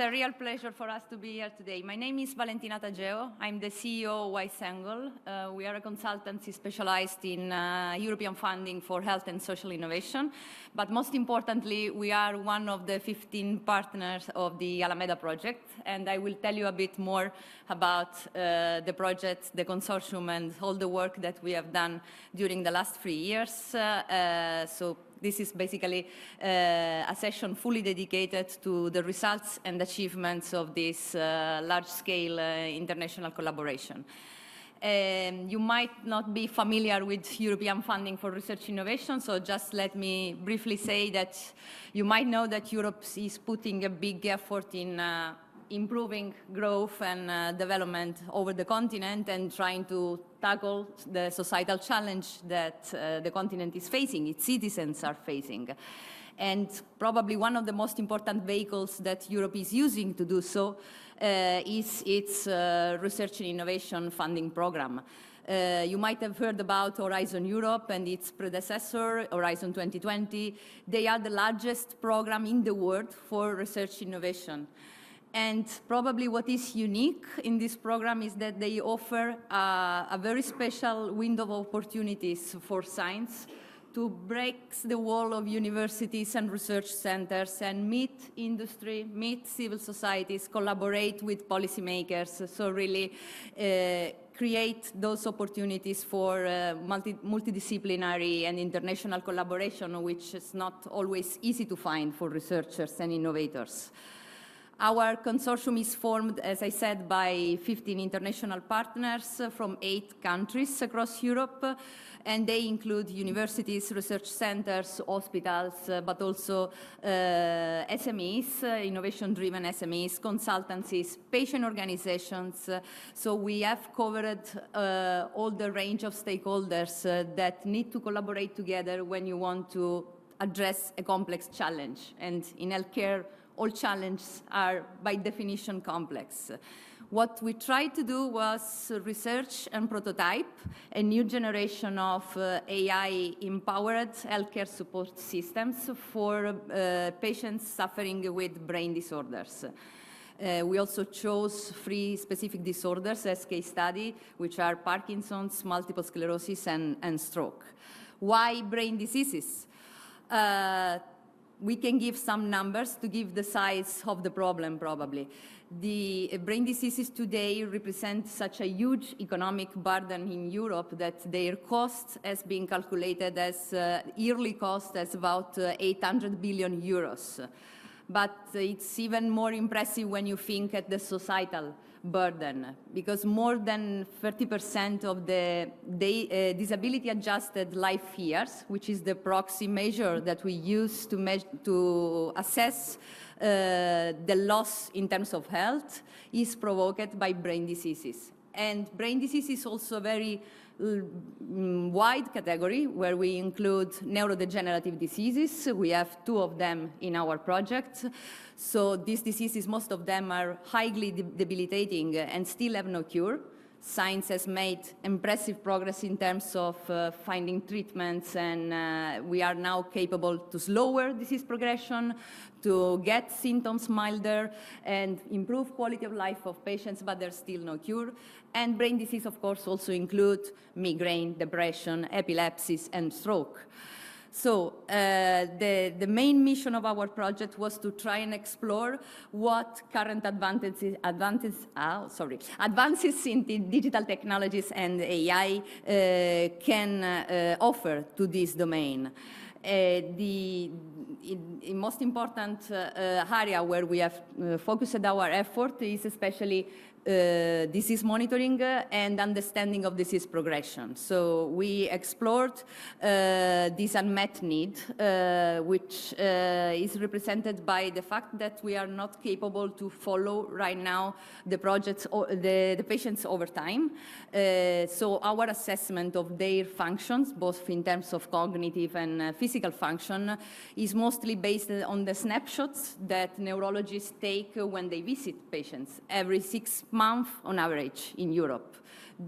a real pleasure for us to be here today. My name is Valentina Tageo. I'm the CEO of WiseAngle. We are a consultancy specialized in European funding for health and social innovation. But most importantly, we are one of the 15 partners of the Alameda project. And I will tell you a bit more about the project, the consortium, and all the work that we have done during the last 3 years. So this is basically a session fully dedicated to the results and achievements of this large-scale international collaboration. You might not be familiar with European funding for research innovation, so just let me briefly say that you might know that Europe is putting a big effort in improving growth and development over the continent and trying to tackle the societal challenge that the continent is facing, its citizens are facing. And probably one of the most important vehicles that Europe is using to do so is its research and innovation funding program. You might have heard about Horizon Europe and its predecessor, Horizon 2020. They are the largest program in the world for research innovation. And probably what is unique in this program is that they offer a very special window of opportunities for science to break the wall of universities and research centers and meet industry, meet civil societies, collaborate with policymakers, so really create those opportunities for multidisciplinary and international collaboration, which is not always easy to find for researchers and innovators. Our consortium is formed, as I said, by 15 international partners from 8 countries across Europe, and they include universities, research centers, hospitals, but also SMEs, innovation-driven SMEs, consultancies, patient organizations. So we have covered all the range of stakeholders that need to collaborate together when you want to address a complex challenge. And in healthcare, all challenges are, by definition, complex. What we tried to do was research and prototype a new generation of AI-empowered healthcare support systems for patients suffering with brain disorders. We also chose 3 specific disorders as case study, which are Parkinson's, multiple sclerosis, and stroke. Why brain diseases? We can give some numbers to give the size of the problem, probably. The brain diseases today represent such a huge economic burden in Europe that their cost has been calculated as yearly cost as about 800 billion euros. But it's even more impressive when you think at the societal burden, because more than 30% of the disability-adjusted life years, which is the proxy measure that we use to assess the loss in terms of health, is provoked by brain diseases. And brain disease is also a very wide category where we include neurodegenerative diseases. We have 2 of them in our project. So these diseases, most of them are highly debilitating and still have no cure. Science has made impressive progress in terms of finding treatments, and we are now capable to slower disease progression, to get symptoms milder, and improve quality of life of patients, but there's still no cure. And brain disease, of course, also include migraine, depression, epilepsies, and stroke. So the main mission of our project was to try and explore what current advances in the digital technologies and AI can offer to this domain. The most important area where we have focused our effort is especially disease monitoring and understanding of disease progression. So we explored this unmet need, which is represented by the fact that we are not capable to follow right now the projects or the patients over time. So our assessment of their functions, both in terms of cognitive and physical function, is mostly based on the snapshots that neurologists take when they visit patients every 6 months on average in Europe.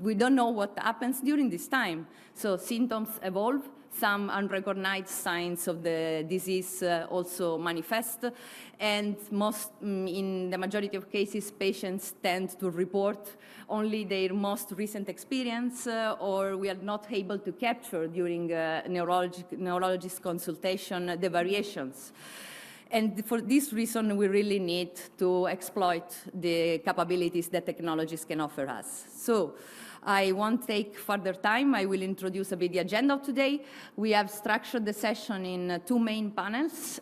We don't know what happens during this time. So symptoms evolve, some unrecognized signs of the disease also manifest, and in the majority of cases, patients tend to report only their most recent experience, or we are not able to capture during neurologist consultation the variations. And for this reason, we really need to exploit the capabilities that technologies can offer us. So I won't take further time. I will introduce a bit the agenda of today. We have structured the session in two main panels,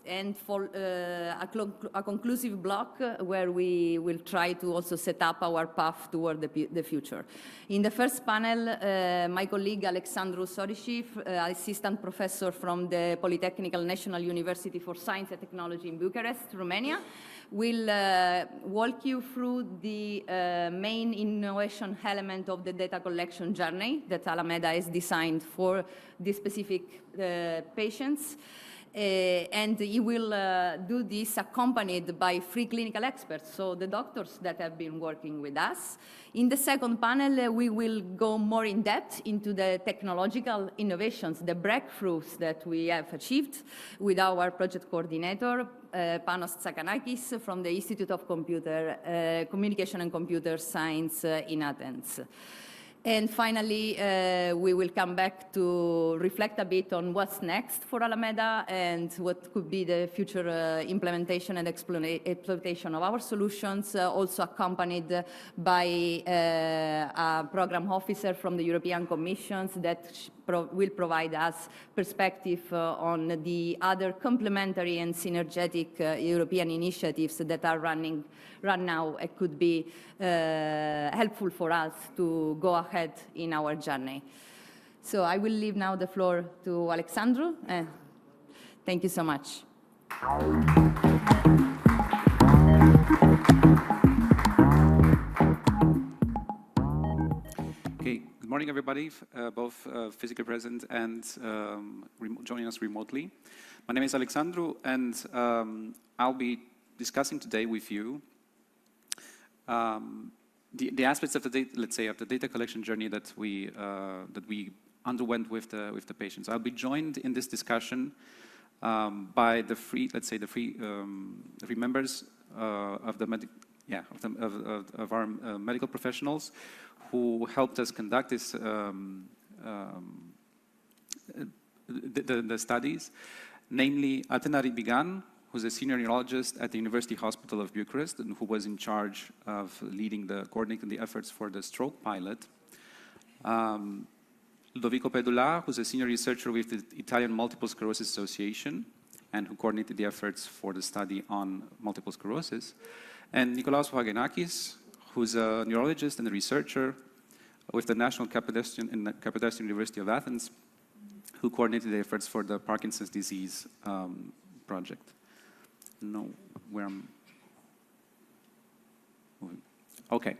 and for a conclusive block where we will try to also set up our path toward the future. In the first panel, my colleague Alexandru Sorici, assistant professor from the Politehnica National University for Science and Technology in Bucharest, Romania, will walk you through the main innovation element of the data collection journey that Alameda is designed for these specific patients. And he will do this accompanied by three clinical experts, so the doctors that have been working with us. In the second panel, we will go more in depth into the technological innovations, the breakthroughs that we have achieved with our project coordinator, Panos Tsakanikas from the Institute of Communication and Computer Science in Athens. And finally, we will come back to reflect a bit on what's next for Alameda and what could be the future implementation and exploitation of our solutions, also accompanied by a program officer from the European Commission that will provide us perspective on the other complementary and synergetic European initiatives that are running right now. It could be helpful for us to go ahead in our journey. So I will leave now the floor to Alexandru. Thank you so much. Okay, good morning, everybody, both physically present and joining us remotely. My name is Alexandru, and I'll be discussing today with you the aspects of the data, let's say, of the data collection journey that we underwent with the patients. I'll be joined in this discussion by the three members of our medical professionals who helped us conduct this the studies, namely Athena Ribigan, who's a senior neurologist at the University Hospital of Bucharest and who was in charge of coordinating the efforts for the stroke pilot. Ludovico Pedullà, who's a senior researcher with the Italian Multiple Sclerosis Association and who coordinated the efforts for the study on multiple sclerosis. And Nikolaos Papagiannakis, who's a neurologist and a researcher with the National Capodestin University of Athens, who coordinated the efforts for the Parkinson's disease project. No, where I'm moving. Okay.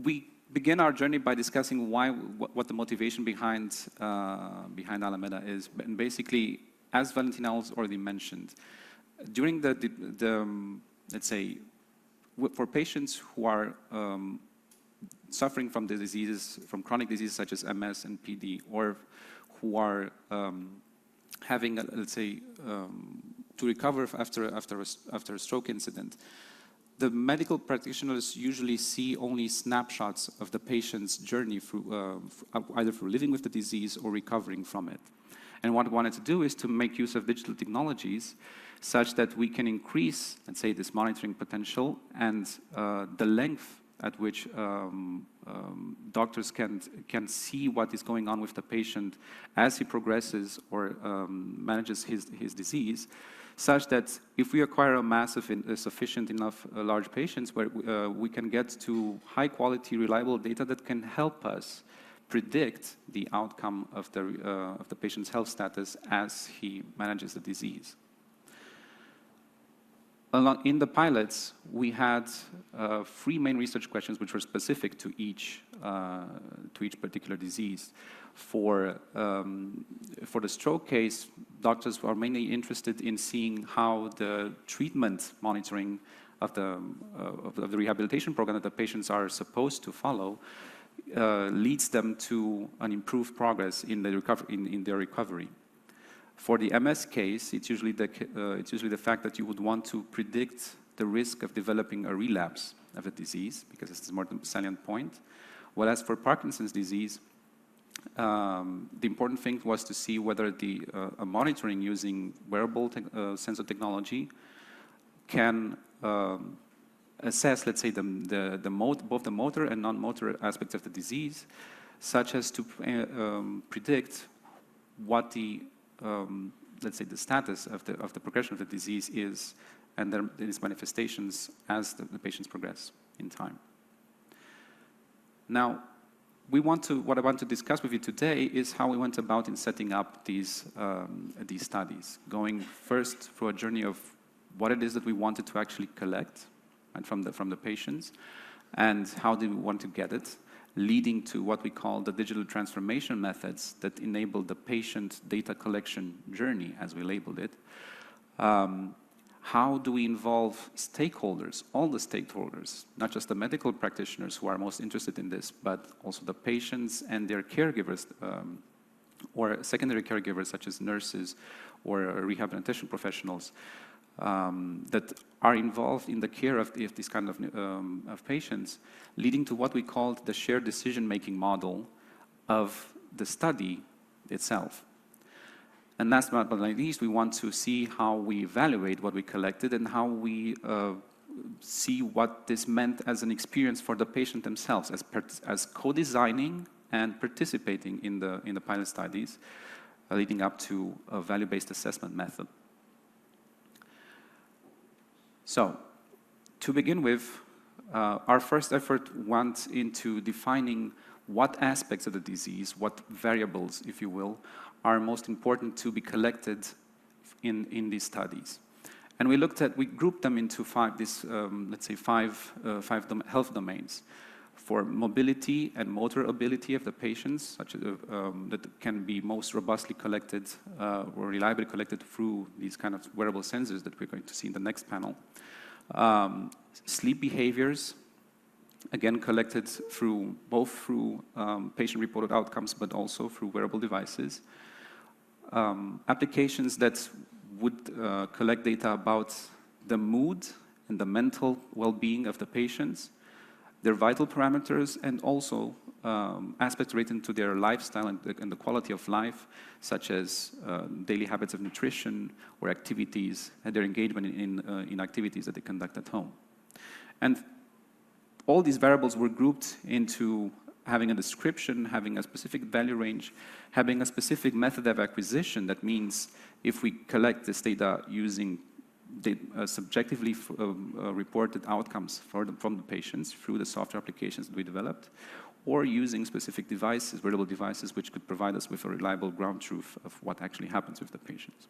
We begin our journey by discussing what the motivation behind Alameda is, and basically, as Valentina already mentioned, during let's say, for patients who are suffering from the diseases, from chronic diseases such as MS and PD, or who are having, let's say, to recover after a stroke incident, the medical practitioners usually see only snapshots of the patient's journey through, either through living with the disease or recovering from it. And what we wanted to do is to make use of digital technologies such that we can increase, let's say, this monitoring potential and the length at which doctors can see what is going on with the patient as he progresses or manages his disease, such that if we acquire a massive, sufficient enough large patients, where we can get to high quality, reliable data that can help us predict the outcome of the patient's health status as he manages the disease. In the pilots, we had three main research questions which were specific to each particular disease. For the stroke case, doctors are mainly interested in seeing how the treatment monitoring the rehabilitation program that the patients are supposed to follow leads them to an improved progress in their recovery. For the MS case, it's usually the fact that you would want to predict the risk of developing a relapse of the disease, because this is more the salient point. Whereas for Parkinson's disease, the important thing was to see whether a monitoring using wearable sensor technology can assess, let's say, both the motor and non-motor aspects of the disease, such as to predict what let's say, the status of the progression of the disease is, and its manifestations as the patients progress in time. Now, what I want to discuss with you today is how we went about in setting up these studies, going first through a journey of what it is that we wanted to actually collect, right, from the patients, and how do we want to get it, leading to what we call the digital transformation methods that enable the patient data collection journey, as we labeled it. How do we involve stakeholders, all the stakeholders, not just the medical practitioners who are most interested in this, but also the patients and their caregivers, or secondary caregivers such as nurses or rehabilitation professionals that are involved in the care of these kind of patients, leading to what we called the shared decision-making model of the study itself. And last but not least, we want to see how we evaluate what we collected and how we see what this meant as an experience for the patient themselves, as co-designing and participating in the pilot studies, leading up to a value-based assessment method. So, to begin with, our first effort went into defining what aspects of the disease, what variables, if you will, are most important to be collected in these studies. And we grouped them into five health domains. For mobility and motor ability of the patients, such as that can be most robustly collected or reliably collected through these kind of wearable sensors that we're going to see in the next panel. Sleep behaviors, again collected both through patient-reported outcomes, but also through wearable devices. Applications that would collect data about the mood and the mental well-being of the patients, their vital parameters, and also aspects related to their lifestyle and the quality of life, such as daily habits of nutrition or activities, and their engagement in activities that they conduct at home. And all these variables were grouped into having a description, having a specific value range, having a specific method of acquisition. That means if we collect this data using subjectively reported outcomes from the patients through the software applications that we developed, or using specific devices, wearable devices, which could provide us with a reliable ground truth of what actually happens with the patients.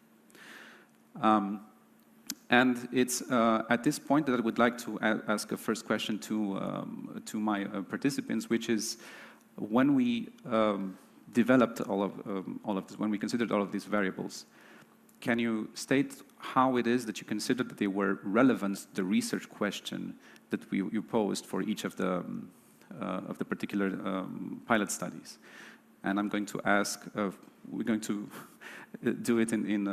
And it's at this point that I would like to ask a first question to my participants, which is, when we developed all of this, when we considered all of these variables, can you state how it is that you considered that they were relevant to the research question that you posed for each of the particular pilot studies? And I'm going to ask, we're going to do it in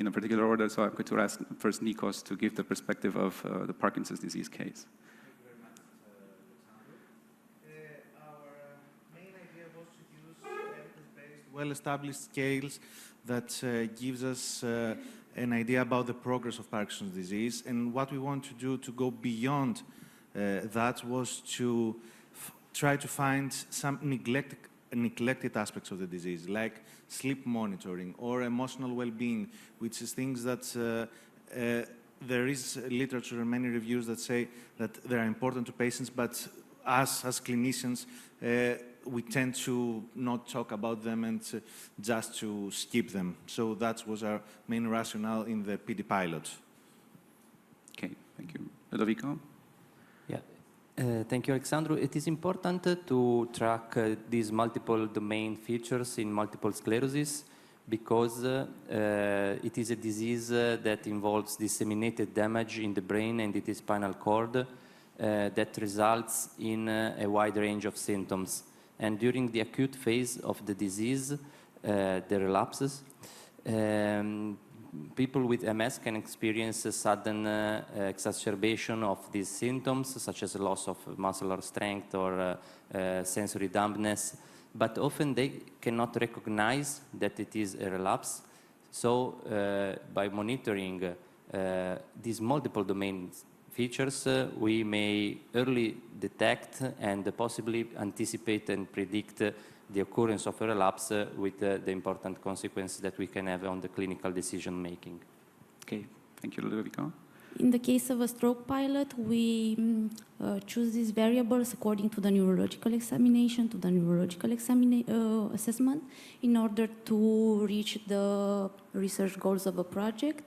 a particular order, so I'm going to ask first Nikos to give the perspective of the Parkinson's disease case. Thank you very much, Alexandru. Our main idea was to use evidence-based, well-established scales that gives us an idea about the progress of Parkinson's disease. And what we want to do to go beyond that was to try to find some neglected aspects of the disease, like sleep monitoring or emotional well-being, which is things that there is literature and many reviews that say that they are important to patients, but us as clinicians, we tend to not talk about them and just to skip them. So that was our main rationale in the PD pilot. Okay, thank you. Ludovico? Thank you, Alexandru. It is important to track these multiple domain features in multiple sclerosis because it is a disease that involves disseminated damage in the brain and the spinal cord that results in a wide range of symptoms. And during the acute phase of the disease, the relapses, people with MS can experience a sudden exacerbation of these symptoms, such as a loss of muscular strength or sensory dumbness, but often they cannot recognize that it is a relapse. So by monitoring these multiple domain features, we may early detect and possibly anticipate and predict the occurrence of a relapse with the important consequences that we can have on the clinical decision making. Okay, thank you, Ludovico. In the case of a stroke pilot, we choose these variables according to the neurological examination, to the neurological assessment, in order to reach the research goals of a project,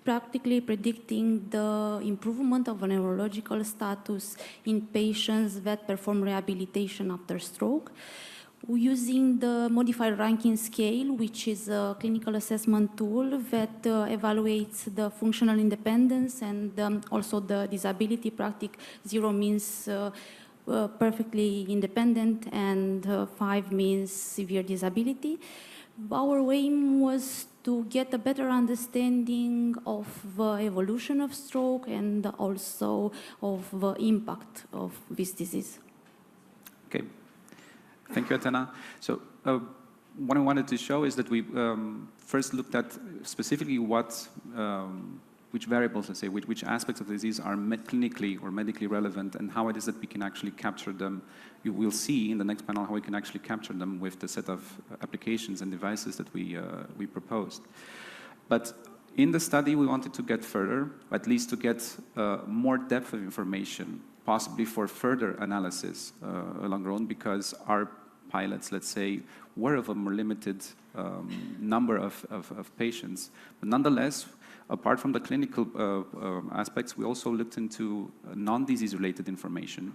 practically predicting the improvement of a neurological status in patients that perform rehabilitation after stroke. Using the modified ranking scale, which is a clinical assessment tool that evaluates the functional independence and also the disability. Practic 0 means perfectly independent and 5 means severe disability. Our aim was to get a better understanding of the evolution of stroke and also of the impact of this disease. Okay. Thank you, Athena. So what I wanted to show is that we first looked at specifically which variables, let's say, which aspects of the disease are clinically or medically relevant, and how it is that we can actually capture them. You will see in the next panel how we can actually capture them with the set of applications and devices that we proposed. But in the study, we wanted to get further, at least to get more depth of information, possibly for further analysis along our own, because our pilots, let's say, were of a more limited number of patients. But nonetheless, apart from the clinical aspects, we also looked into non-disease related information.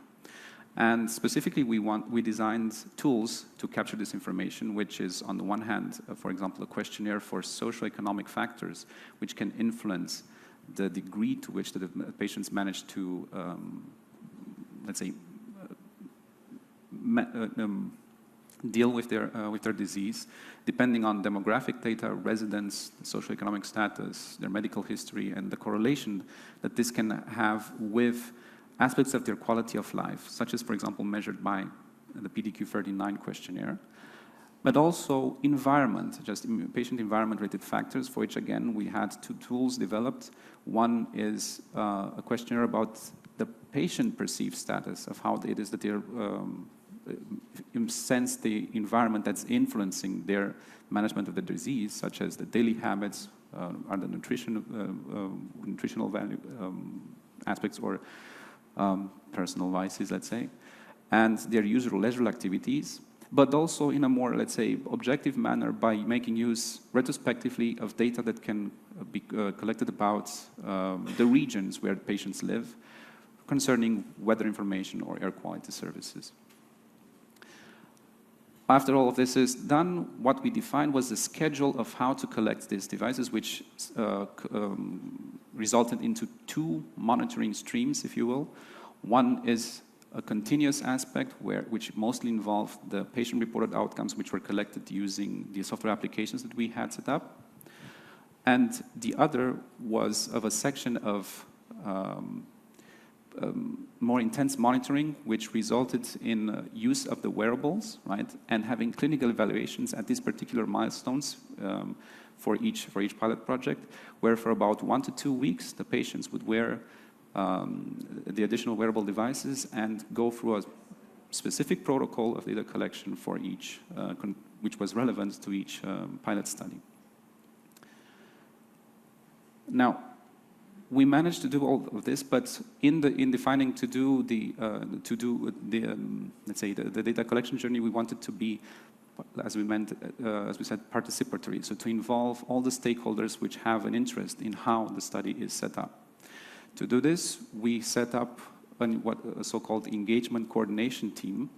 And specifically, we designed tools to capture this information, which is, on the one hand, for example, a questionnaire for socioeconomic factors, which can influence the degree to which the patients manage to, let's say, deal with their disease, depending on demographic data, residence, socioeconomic status, their medical history, and the correlation that this can have with aspects of their quality of life, such as, for example, measured by the PDQ-39 questionnaire, but also environment, just patient environment-related factors, for which, again, we had 2 tools developed. One is a questionnaire about the patient perceived status of how it is that they're sense the environment that's influencing their management of the disease, such as the daily habits, are the nutritional value aspects, or personal vices, let's say, and their usual leisure activities, but also in a more, let's say, objective manner by making use retrospectively of data that can be collected about the regions where patients live, concerning weather information or air quality services. After all of this is done, what we defined was the schedule of how to collect these devices, which resulted into 2 monitoring streams, if you will. One is a continuous aspect, which mostly involved the patient-reported outcomes, which were collected using the software applications that we had set up. And the other was of a section of more intense monitoring, which resulted in use of the wearables, right, and having clinical evaluations at these particular milestones for each pilot project, where for about 1 to 2 weeks the patients would wear the additional wearable devices and go through a specific protocol of data collection for each, which was relevant to each pilot study. Now, we managed to do all of this, but in defining to do the let's say the data collection journey, we wanted to be, as we said, participatory. So to involve all the stakeholders which have an interest in how the study is set up. To do this, we set up a so-called engagement coordination team,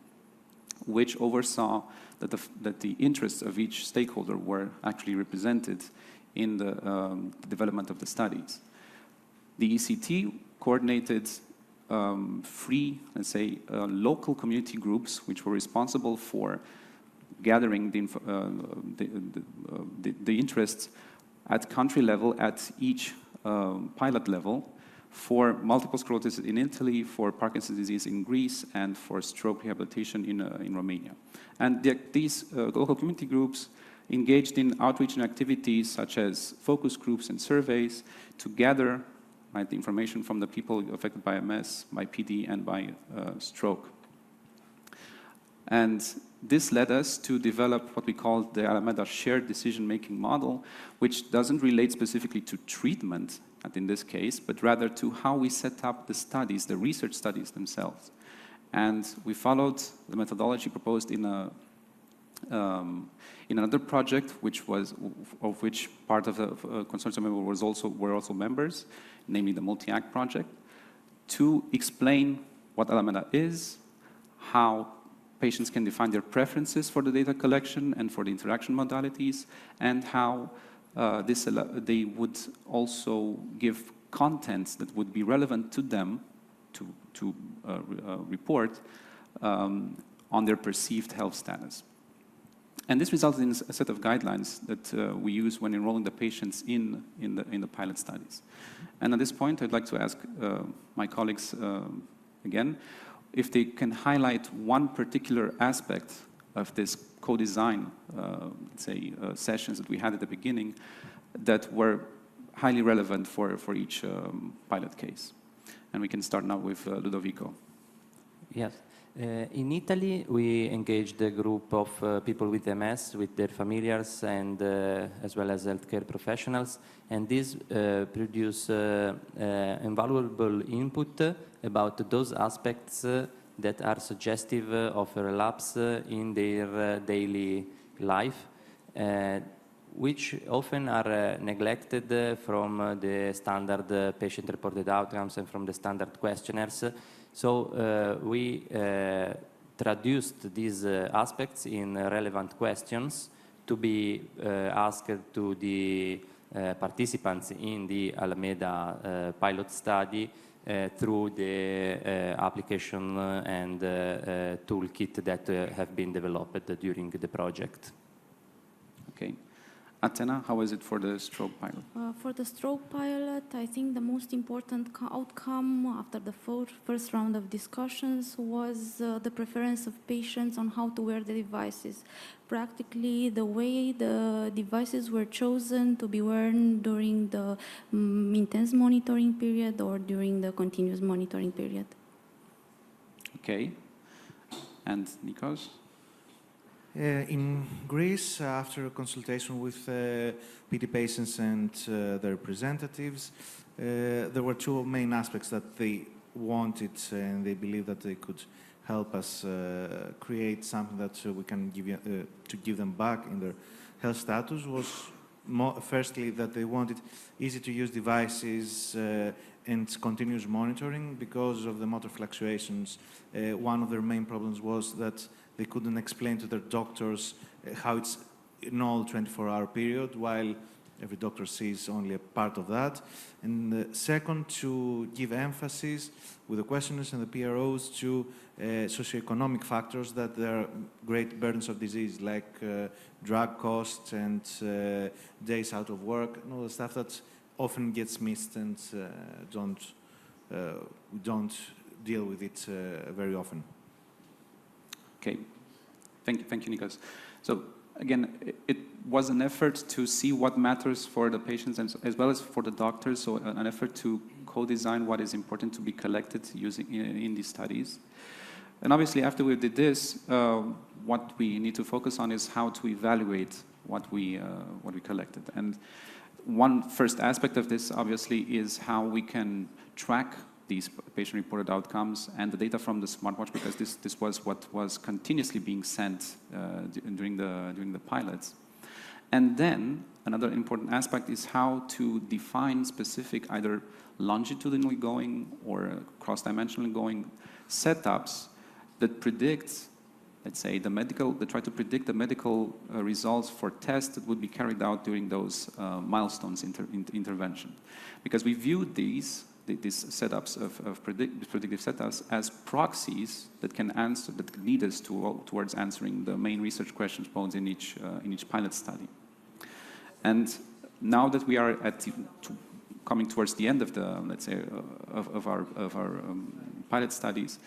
which oversaw that the interests of each stakeholder were actually represented in the development of the studies. The ECT coordinated free, let's say, local community groups which were responsible for gathering the interests at country level, at each pilot level, for multiple sclerosis in Italy, for Parkinson's disease in Greece, and for stroke rehabilitation in Romania. And these local community groups engaged in outreach and activities such as focus groups and surveys to gather the information from the people affected by MS, by PD, and by stroke. And this led us to develop what we call the Alameda shared decision-making model, which doesn't relate specifically to treatment, in this case, but rather to how we set up the studies, the research studies themselves. And we followed the methodology proposed in another project, of which part of the consortium members were also members, namely the Multi-Act project, to explain what Alameda is, how patients can define their preferences for the data collection and for the interaction modalities, and how they would also give contents that would be relevant to them to report on their perceived health status. And this resulted in a set of guidelines that we use when enrolling the patients in the pilot studies. And at this point, I'd like to ask my colleagues again if they can highlight one particular aspect of this co-design, sessions that we had at the beginning that were highly relevant for each pilot case. And we can start now with Ludovico. Yes. In Italy, we engaged a group of people with MS, with their familiars, and as well as healthcare professionals. And this produced invaluable input about those aspects that are suggestive of a relapse in their daily life, which often are neglected from the standard patient-reported outcomes and from the standard questionnaires. So we traduced these aspects in relevant questions to be asked to the participants in the Alameda pilot study through the application and toolkit that have been developed during the project. Okay. Athena, how is it for the stroke pilot? For the stroke pilot, I think the most important outcome after the first round of discussions was the preference of patients on how to wear the devices. Practically, the way the devices were chosen to be worn during the intense monitoring period or during the continuous monitoring period. Okay. And Nikos? In Greece, after a consultation with PD patients and their representatives, there were two main aspects that they wanted and they believe that they could help us create something that we can give them back in their health status. Was firstly that they wanted easy-to-use devices and continuous monitoring because of the motor fluctuations. One of their main problems was that they couldn't explain to their doctors how it's in all 24-hour period, while every doctor sees only a part of that. And second, to give emphasis with the questionnaires and the PROs to socioeconomic factors that there are great burdens of disease, like drug costs and days out of work, and all the stuff that often gets missed and we don't deal with it very often. Okay, thank you, Nikos. So again, it was an effort to see what matters for the patients and as well as for the doctors. So an effort to co-design what is important to be collected using in these studies. And obviously, after we did this, what we need to focus on is how to evaluate what we collected. And one first aspect of this, obviously, is how we can track these patient-reported outcomes and the data from the smartwatch, because this was what was continuously being sent during the pilots. And then another important aspect is how to define specific, either longitudinally going or cross-dimensionally going setups that predict let's say, they try to predict the medical results for tests that would be carried out during those milestones intervention. Because we viewed these setups of predictive setups as proxies that can answer, that lead us towards answering the main research questions posed in each pilot study. And now that we are coming towards the end of the, let's say, of our pilot studies,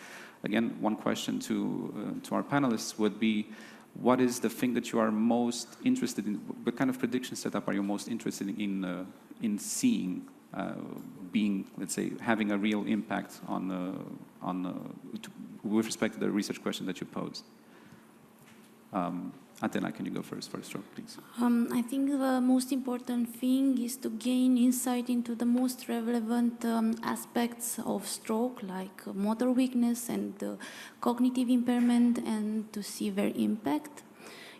again, one question to our panelists would be, what is the thing that you are most interested in? What kind of prediction setup are you most interested in seeing being, let's say, having a real impact with respect to the research question that you posed? Athena, can you go first for a stroke, please? I think the most important thing is to gain insight into the most relevant aspects of stroke, like motor weakness and cognitive impairment, and to see their impact.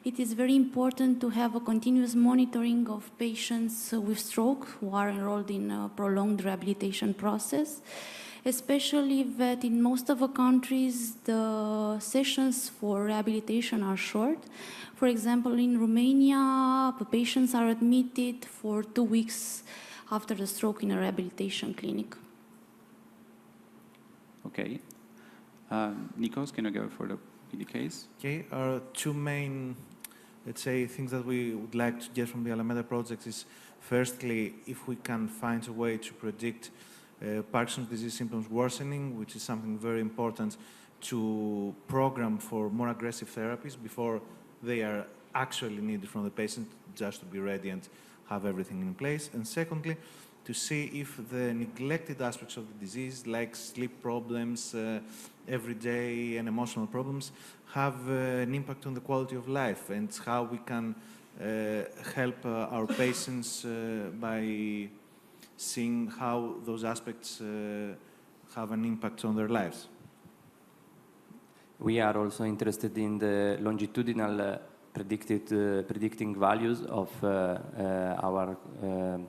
It is very important to have a continuous monitoring of patients with stroke who are enrolled in a prolonged rehabilitation process, especially that in most of the countries the sessions for rehabilitation are short. For example, in Romania, the patients are admitted for 2 weeks after the stroke in a rehabilitation clinic. Okay. Nikos, can you go for the PD case? Okay, our two main, let's say, things that we would like to get from the Alameda project is, firstly, if we can find a way to predict Parkinson's disease symptoms worsening, which is something very important to program for more aggressive therapies before they are actually needed from the patient, just to be ready and have everything in place. And secondly, to see if the neglected aspects of the disease, like sleep problems, everyday and emotional problems, have an impact on the quality of life, and how we can help our patients by seeing how those aspects have an impact on their lives. We are also interested in the longitudinal predicting values of our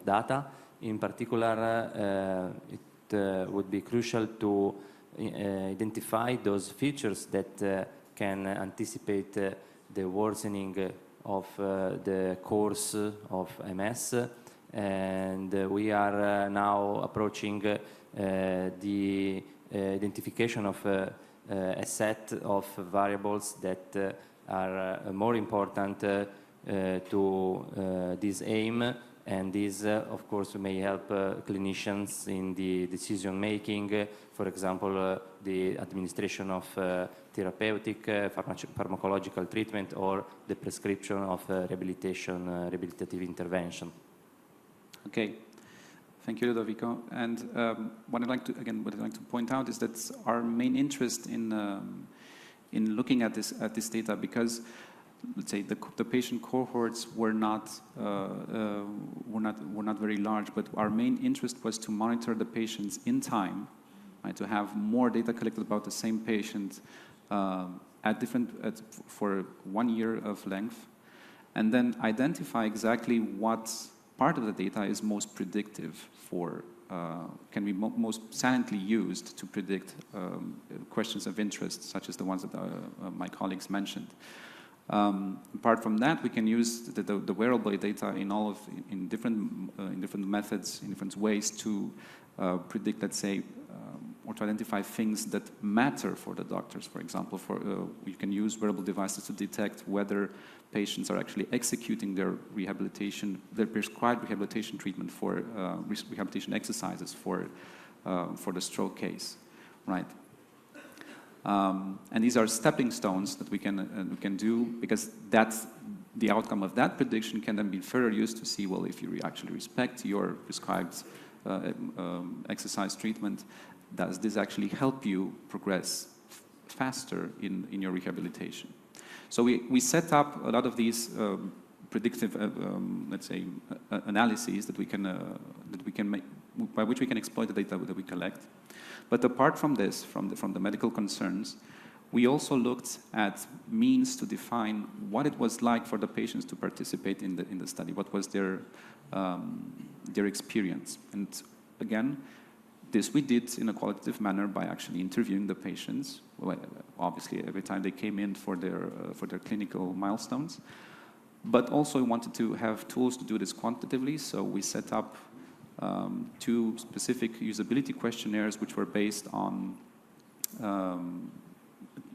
data. In particular, it would be crucial to identify those features that can anticipate the worsening of the course of MS. And we are now approaching the identification of a set of variables that are more important to this aim, and this, of course, may help clinicians in the decision making, for example, the administration of therapeutic, pharmacological treatment, or the prescription of rehabilitative intervention. Okay. Thank you, Ludovico. And what I'd like to point out is that our main interest in looking at this data, because let's say the patient cohorts were not very large, but our main interest was to monitor the patients in time, right? To have more data collected about the same patient for 1 year of length, and then identify exactly what part of the data is most predictive for, can be most saliently used to predict questions of interest, such as the ones that my colleagues mentioned. Apart from that, we can use the wearable data in different methods, in different ways to predict, let's say, or to identify things that matter for the doctors. For example, you can use wearable devices to detect whether patients are actually executing their prescribed rehabilitation treatment for rehabilitation exercises for the stroke case, right? And these are stepping stones that we can do, because that's the outcome of that prediction can then be further used to see, well, if you actually respect your prescribed exercise treatment, does this actually help you progress faster in your rehabilitation? So we set up a lot of these predictive, let's say, analyses that we can make, by which we can exploit the data that we collect. But apart from this, from the medical concerns, we also looked at means to define what it was like for the patients to participate in the study. What was their experience? And again, this we did in a qualitative manner by actually interviewing the patients, obviously every time they came in for their clinical milestones. But also we wanted to have tools to do this quantitatively, so we set up 2 specific usability questionnaires which were based on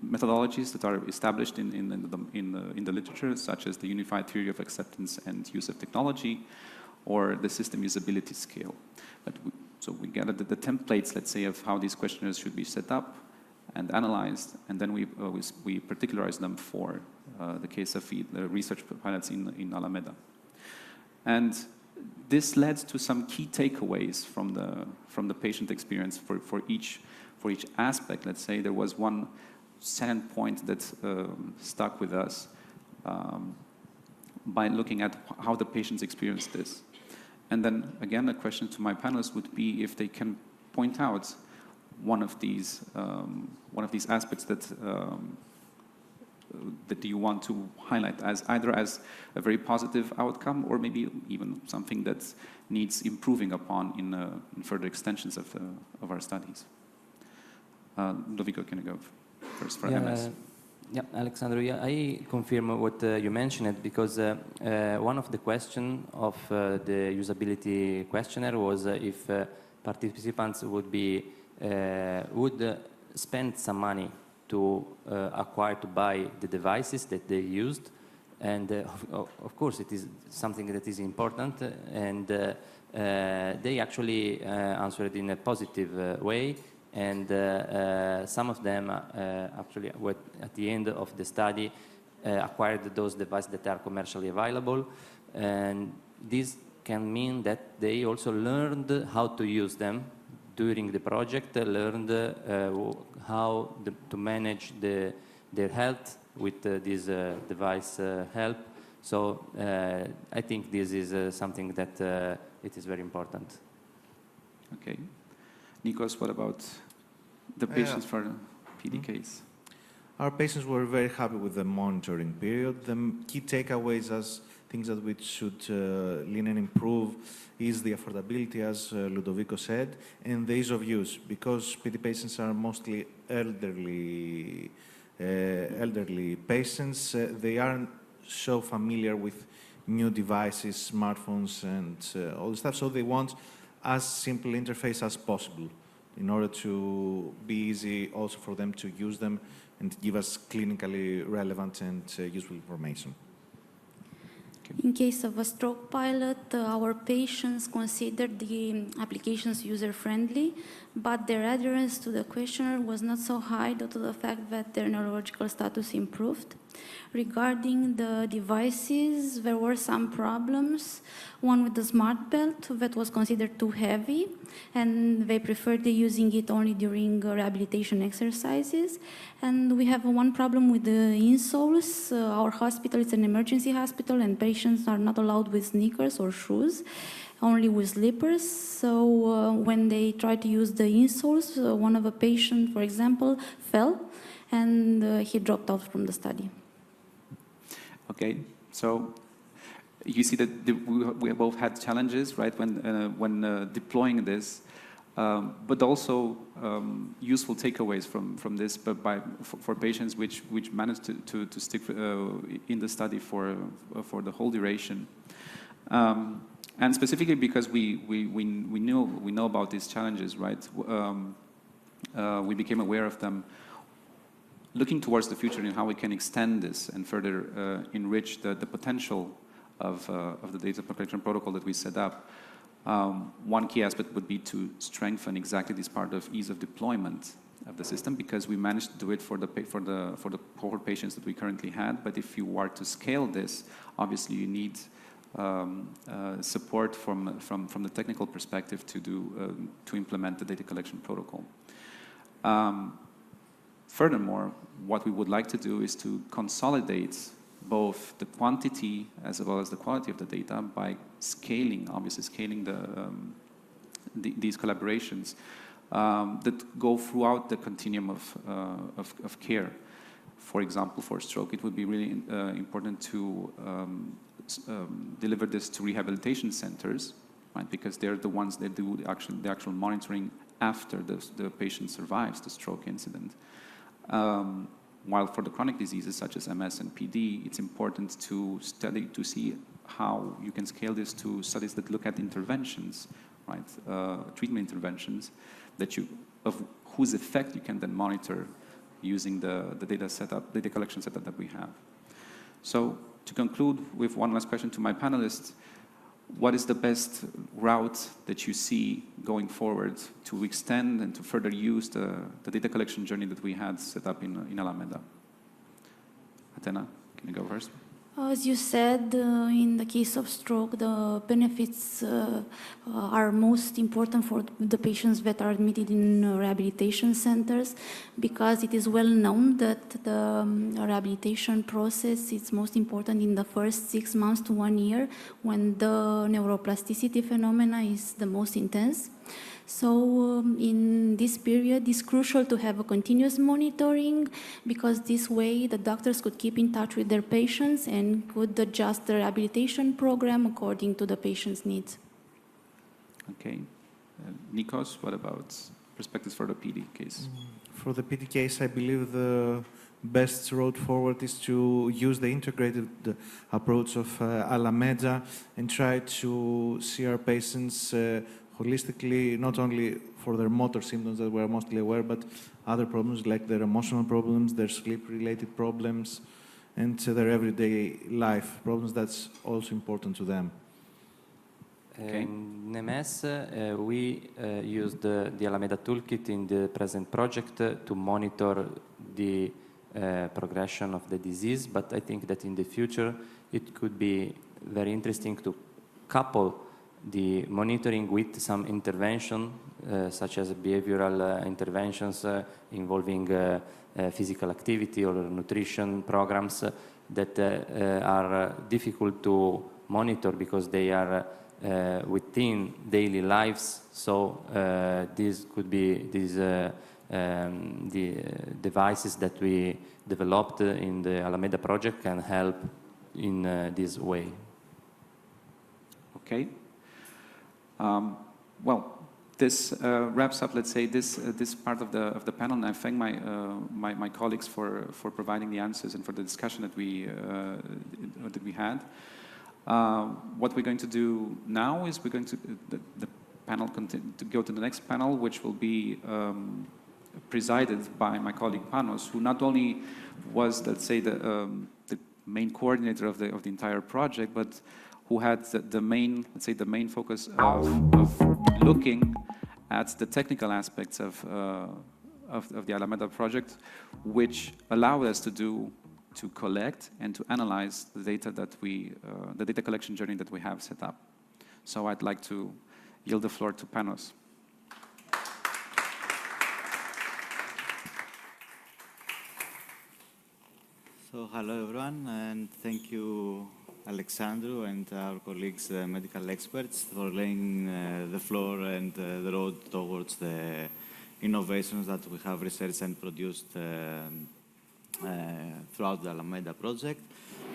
methodologies that are established in the literature, such as the Unified Theory of Acceptance and Use of Technology, or the System Usability Scale. So we gathered the templates, let's say, of how these questionnaires should be set up and analyzed, and then we particularized them for the case of the research pilots in Alameda. And this led to some key takeaways from the patient experience for each aspect. Let's say there was one salient point that stuck with us by looking at how the patients experienced this. And then again, a question to my panelists would be if they can point out one of these aspects that you want to highlight as either as a very positive outcome or maybe even something that needs improving upon in further extensions of our studies. Ludovico, can you go first for MS? Yeah, Alexandru, I confirm what you mentioned, because one of the questions of the usability questionnaire was if participants would spend some money to buy the devices that they used, and of course it is something that is important, and they actually answered in a positive way. And some of them actually, at the end of the study, acquired those devices that are commercially available. And this can mean that they also learned how to use them during the project, learned how to manage their health with this device help. So I think this is something that it is very important. Okay. Nikos, what about the patients for PD case? Our patients were very happy with the monitoring period. The key takeaways as things that we should lean and improve is the affordability, as Ludovico said, and the ease of use, because PD patients are mostly elderly patients. They aren't so familiar with new devices, smartphones, and all this stuff, so they want as simple interface as possible in order to be easy also for them to use them and give us clinically relevant and useful information. In case of a stroke pilot, our patients considered the applications user-friendly, but their adherence to the questionnaire was not so high due to the fact that their neurological status improved. Regarding the devices, there were some problems. One with the smart belt that was considered too heavy, and they preferred using it only during rehabilitation exercises. And we have one problem with the insoles. Our hospital is an emergency hospital, and patients are not allowed with sneakers or shoes, only with slippers. So when they tried to use the insoles, one of the patients, for example, fell, and he dropped out from the study. Okay, so you see that we both had challenges, right, when deploying this, but also useful takeaways from this, but for patients which managed to stick in the study for the whole duration, and specifically because we know about these challenges, right? We became aware of them. Looking towards the future and how we can extend this and further enrich the potential of the data collection protocol that we set up, one key aspect would be to strengthen exactly this part of ease of deployment of the system, because we managed to do it for the cohort patients that we currently had. But if you are to scale this, obviously you need support from the technical perspective to implement the data collection protocol. Furthermore, what we would like to do is to consolidate both the quantity as well as the quality of the data by scaling these collaborations that go throughout the continuum of care. For example, for stroke, it would be really important to deliver this to rehabilitation centers, right? Because they're the ones that do the actual monitoring after the patient survives the stroke incident. While for the chronic diseases such as MS and PD, it's important to study to see how you can scale this to studies that look at interventions, right? Treatment interventions of whose effect you can then monitor using the data collection setup that we have. So to conclude with one last question to my panelists, what is the best route that you see going forward to extend and to further use the data collection journey that we had set up in Alameda? Athena, can you go first? As you said, in the case of stroke, the benefits are most important for the patients that are admitted in rehabilitation centers, because it is well known that the rehabilitation process is most important in the first 6 months to 1 year, when the neuroplasticity phenomena is the most intense. So in this period, it's crucial to have a continuous monitoring, because this way the doctors could keep in touch with their patients and could adjust the rehabilitation program according to the patient's needs. Okay. Nikos, what about perspectives for the PD case? For the PD case, I believe the best road forward is to use the integrated approach of Alameda and try to see our patients holistically, not only for their motor symptoms that we're mostly aware, but other problems like their emotional problems, their sleep-related problems, and their everyday life problems. That's also important to them. Okay. In MS, we used the Alameda toolkit in the present project to monitor the progression of the disease, but I think that in the future it could be very interesting to couple the monitoring with some intervention, such as behavioral interventions involving physical activity or nutrition programs that are difficult to monitor because they are within daily lives. So these could be the devices that we developed in the Alameda project can help in this way. Okay. Well, this wraps up, let's say, this part of the panel, and I thank my colleagues for providing the answers and for the discussion that we had. What we're going to do now is we're going to the panel to go to the next panel, which will be presided by my colleague Panos, who not only was, let's say, the main coordinator of the entire project, but who had the main focus of looking at the technical aspects of the Alameda project, which allowed us to collect and to analyze the data that the data collection journey that we have set up. So I'd like to yield the floor to Panos. So hello everyone, and thank you Alexandru and our colleagues, the medical experts, for laying the floor and the road towards the innovations that we have researched and produced throughout the Alameda project.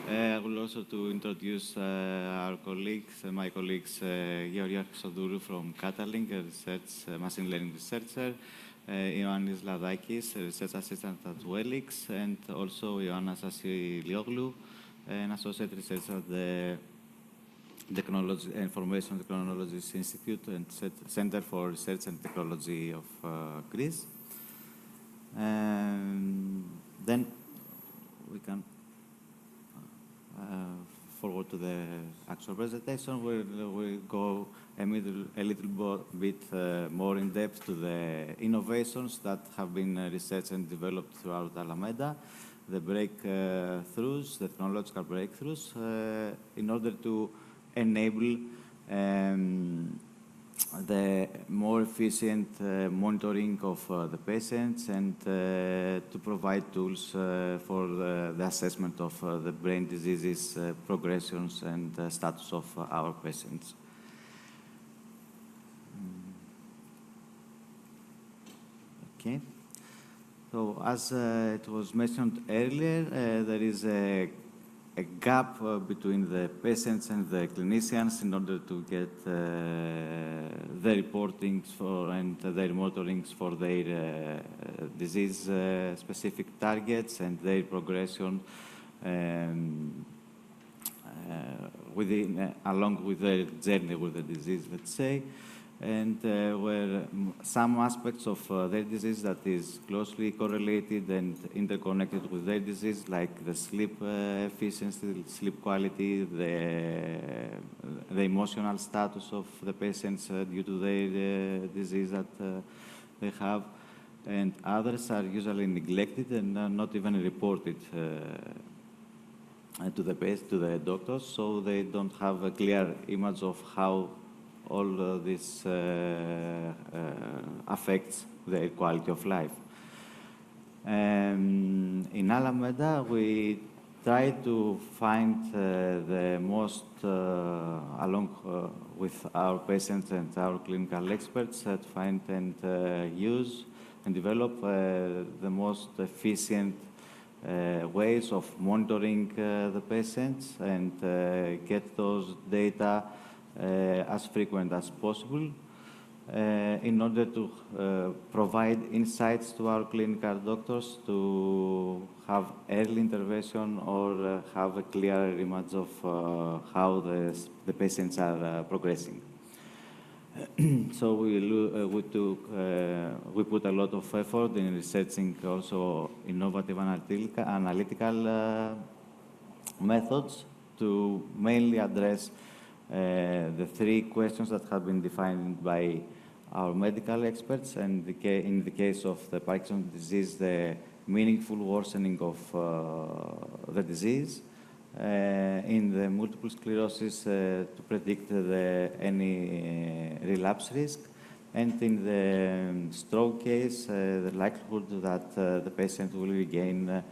I would also to introduce our colleagues, my colleagues, Christodoulou from Catalink, a machine learning researcher, Ioannis Ladakis, a research assistant at Wellics, and also Ioanna Sasilioglou, an associate researcher at the Information Technologies Institute and Center for Research and Technology of Greece. Then we can forward to the actual presentation. We'll go a little bit more in depth to the innovations that have been researched and developed throughout Alameda, the breakthroughs, the technological breakthroughs, in order to enable the more efficient monitoring of the patients and to provide tools for the assessment of the brain diseases, progressions, and status of our patients. Okay. So as it was mentioned earlier, there is a a gap between the patients and the clinicians in order to get their reportings and their monitorings for their disease-specific targets and their progression along with their journey with the disease, let's say. And where some aspects of their disease that is closely correlated and interconnected with their disease, like the sleep efficiency, sleep quality, the emotional status of the patients due to their disease that they have, and others are usually neglected and not even reported to the doctors, so they don't have a clear image of how all this affects their quality of life. In Alameda, we try to find the most, along with our patients and our clinical experts, to find and use and develop the most efficient ways of monitoring the patients and get those data as frequent as possible in order to provide insights to our clinical doctors to have early intervention or have a clear image of how the patients are progressing. So we put a lot of effort in researching also innovative analytical methods to mainly address the three questions that have been defined by our medical experts, and in the case of the Parkinson's disease, the meaningful worsening of the disease. In the multiple sclerosis, to predict any relapse risk, and in the stroke case, the likelihood that the patient will regain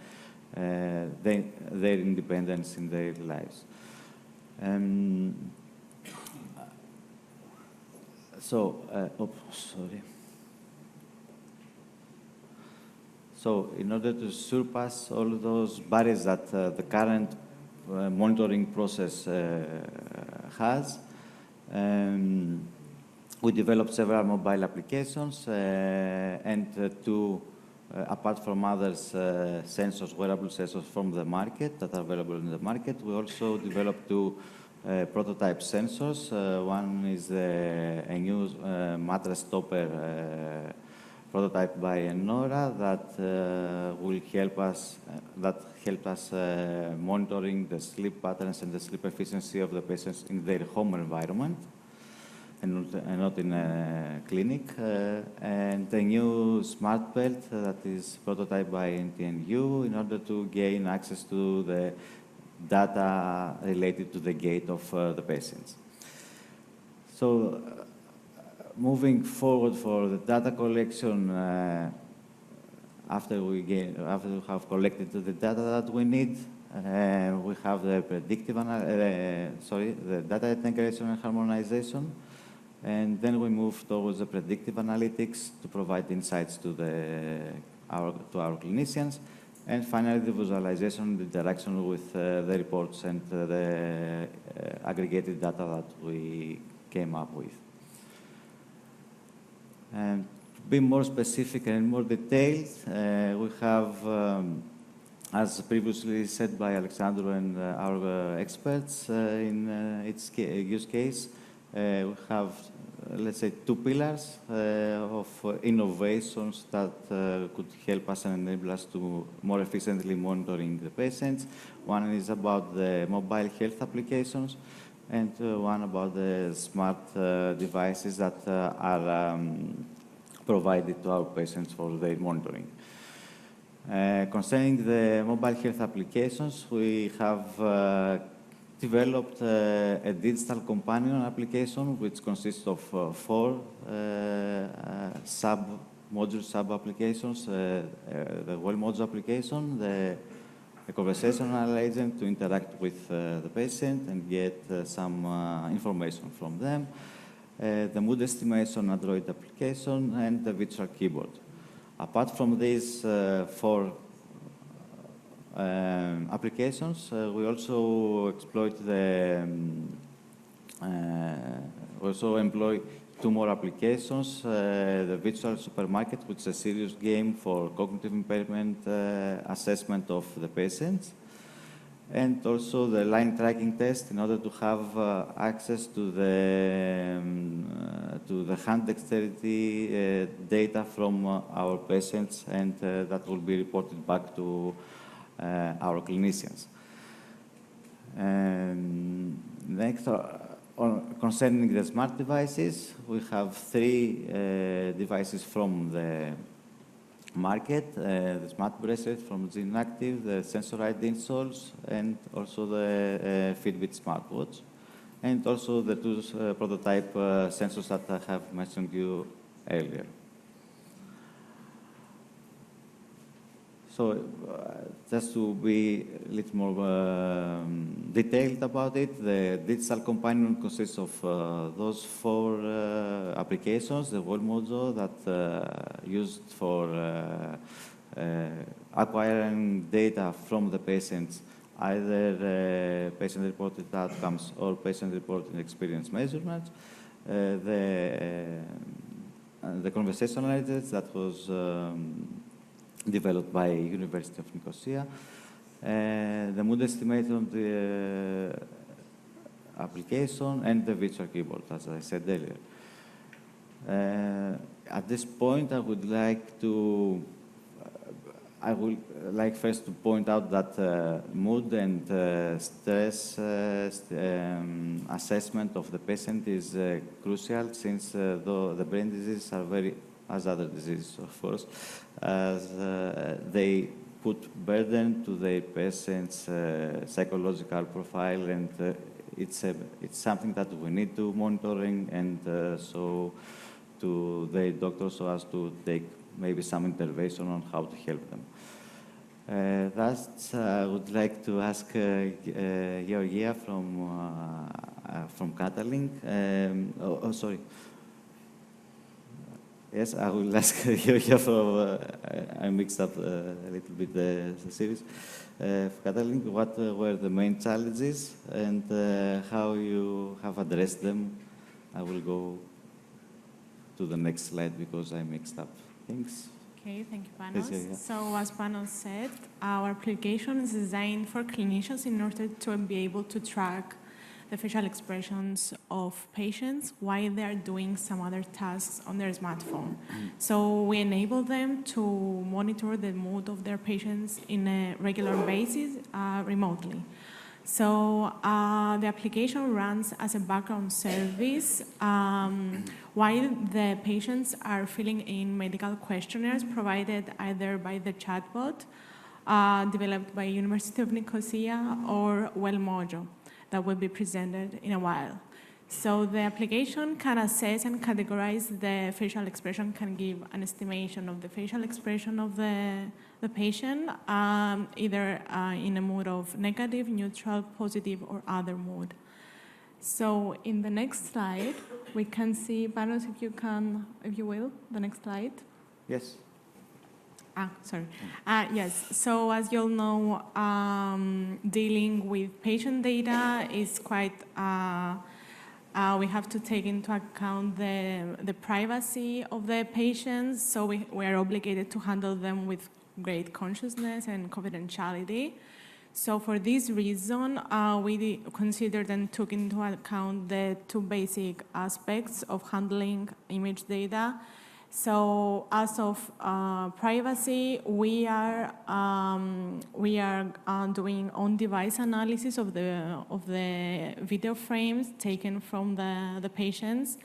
their independence in their lives. So in order to surpass all those barriers that the current monitoring process has, we developed several mobile applications and apart from others, sensors, wearable sensors from the market that are available in the market, we also developed two prototype sensors. One is a new mattress topper prototype by Enora that will help us, monitoring the sleep patterns and the sleep efficiency of the patients in their home environment and not in a clinic. And a new smart belt that is prototyped by NTNU in order to gain access to the data related to the gait of the patients. So moving forward for the data collection, after we have collected the data that we need, we have the the data integration and harmonization, and then we move towards the predictive analytics to provide insights to our clinicians. And finally, the visualization, the interaction with the reports and the aggregated data that we came up with. And to be more specific and more detailed, we have, as previously said by Alexandru and our experts, in its use case, we have, let's say, two pillars of innovations that could help us and enable us to more efficiently monitoring the patients. One is about the mobile health applications, and one about the smart devices that are provided to our patients for their monitoring. Concerning the mobile health applications, we have developed a digital companion application which consists of four sub-applications. The well module application, the conversational agent to interact with the patient and get some information from them, the mood estimation Android application, and the virtual keyboard. Apart from these four applications, we also exploit the we also employ 2 more applications, the virtual supermarket, which is a serious game for cognitive impairment assessment of the patients, and also the line tracking test in order to have access to the hand dexterity data from our patients, and that will be reported back to our clinicians. And next, concerning the smart devices, we have 3 devices from the market, the smart bracelet from Gene Active, the sensor ID insoles, and also the Fitbit smartwatch, and also the 2 prototype sensors that I have mentioned you earlier. So just to be a little more detailed about it, the digital companion consists of those 4 applications, the wall module that used for acquiring data from the patients, either patient-reported outcomes or patient-reported experience measurements, the conversational agents that was developed by University of Nicosia, the mood estimator on the application, and the virtual keyboard, as I said earlier. At this point, I would like first to point out that mood and stress assessment of the patient is crucial, since though the brain diseases are very, as other diseases, of course, as they put burden to the patient's psychological profile, and it's something that we need to monitoring, and so to the doctors, so as to take maybe some intervention on how to help them. Thus, I would like to ask Georgia from Catalink. Sorry. Yes, I will ask Georgia from, I mixed up a little bit the series. Catalink, what were the main challenges and how you have addressed them? I will go to the next slide because I mixed up things. Okay, thank you, Panos. Yes, yeah. So as Panos said, our application is designed for clinicians in order to be able to track the facial expressions of patients while they are doing some other tasks on their smartphone. So we enable them to monitor the mood of their patients in a regular basis remotely. So the application runs as a background service while the patients are filling in medical questionnaires provided either by the chatbot developed by University of Nicosia or Wellmojo that will be presented in a while. So the application can assess and categorize the facial expression, can give an estimation of the facial expression of the patient, either in a mood of negative, neutral, positive, or other mood. So in the next slide, we can see, Panos, if you will, the next slide. Yes. Sorry. Yes, so as you'll know, dealing with patient data is quite, we have to take into account the privacy of the patients, so we are obligated to handle them with great consciousness and confidentiality. So for this reason, we considered and took into account the 2 basic aspects of handling image data. So as of privacy, we are doing on-device analysis of the video frames taken from the patients,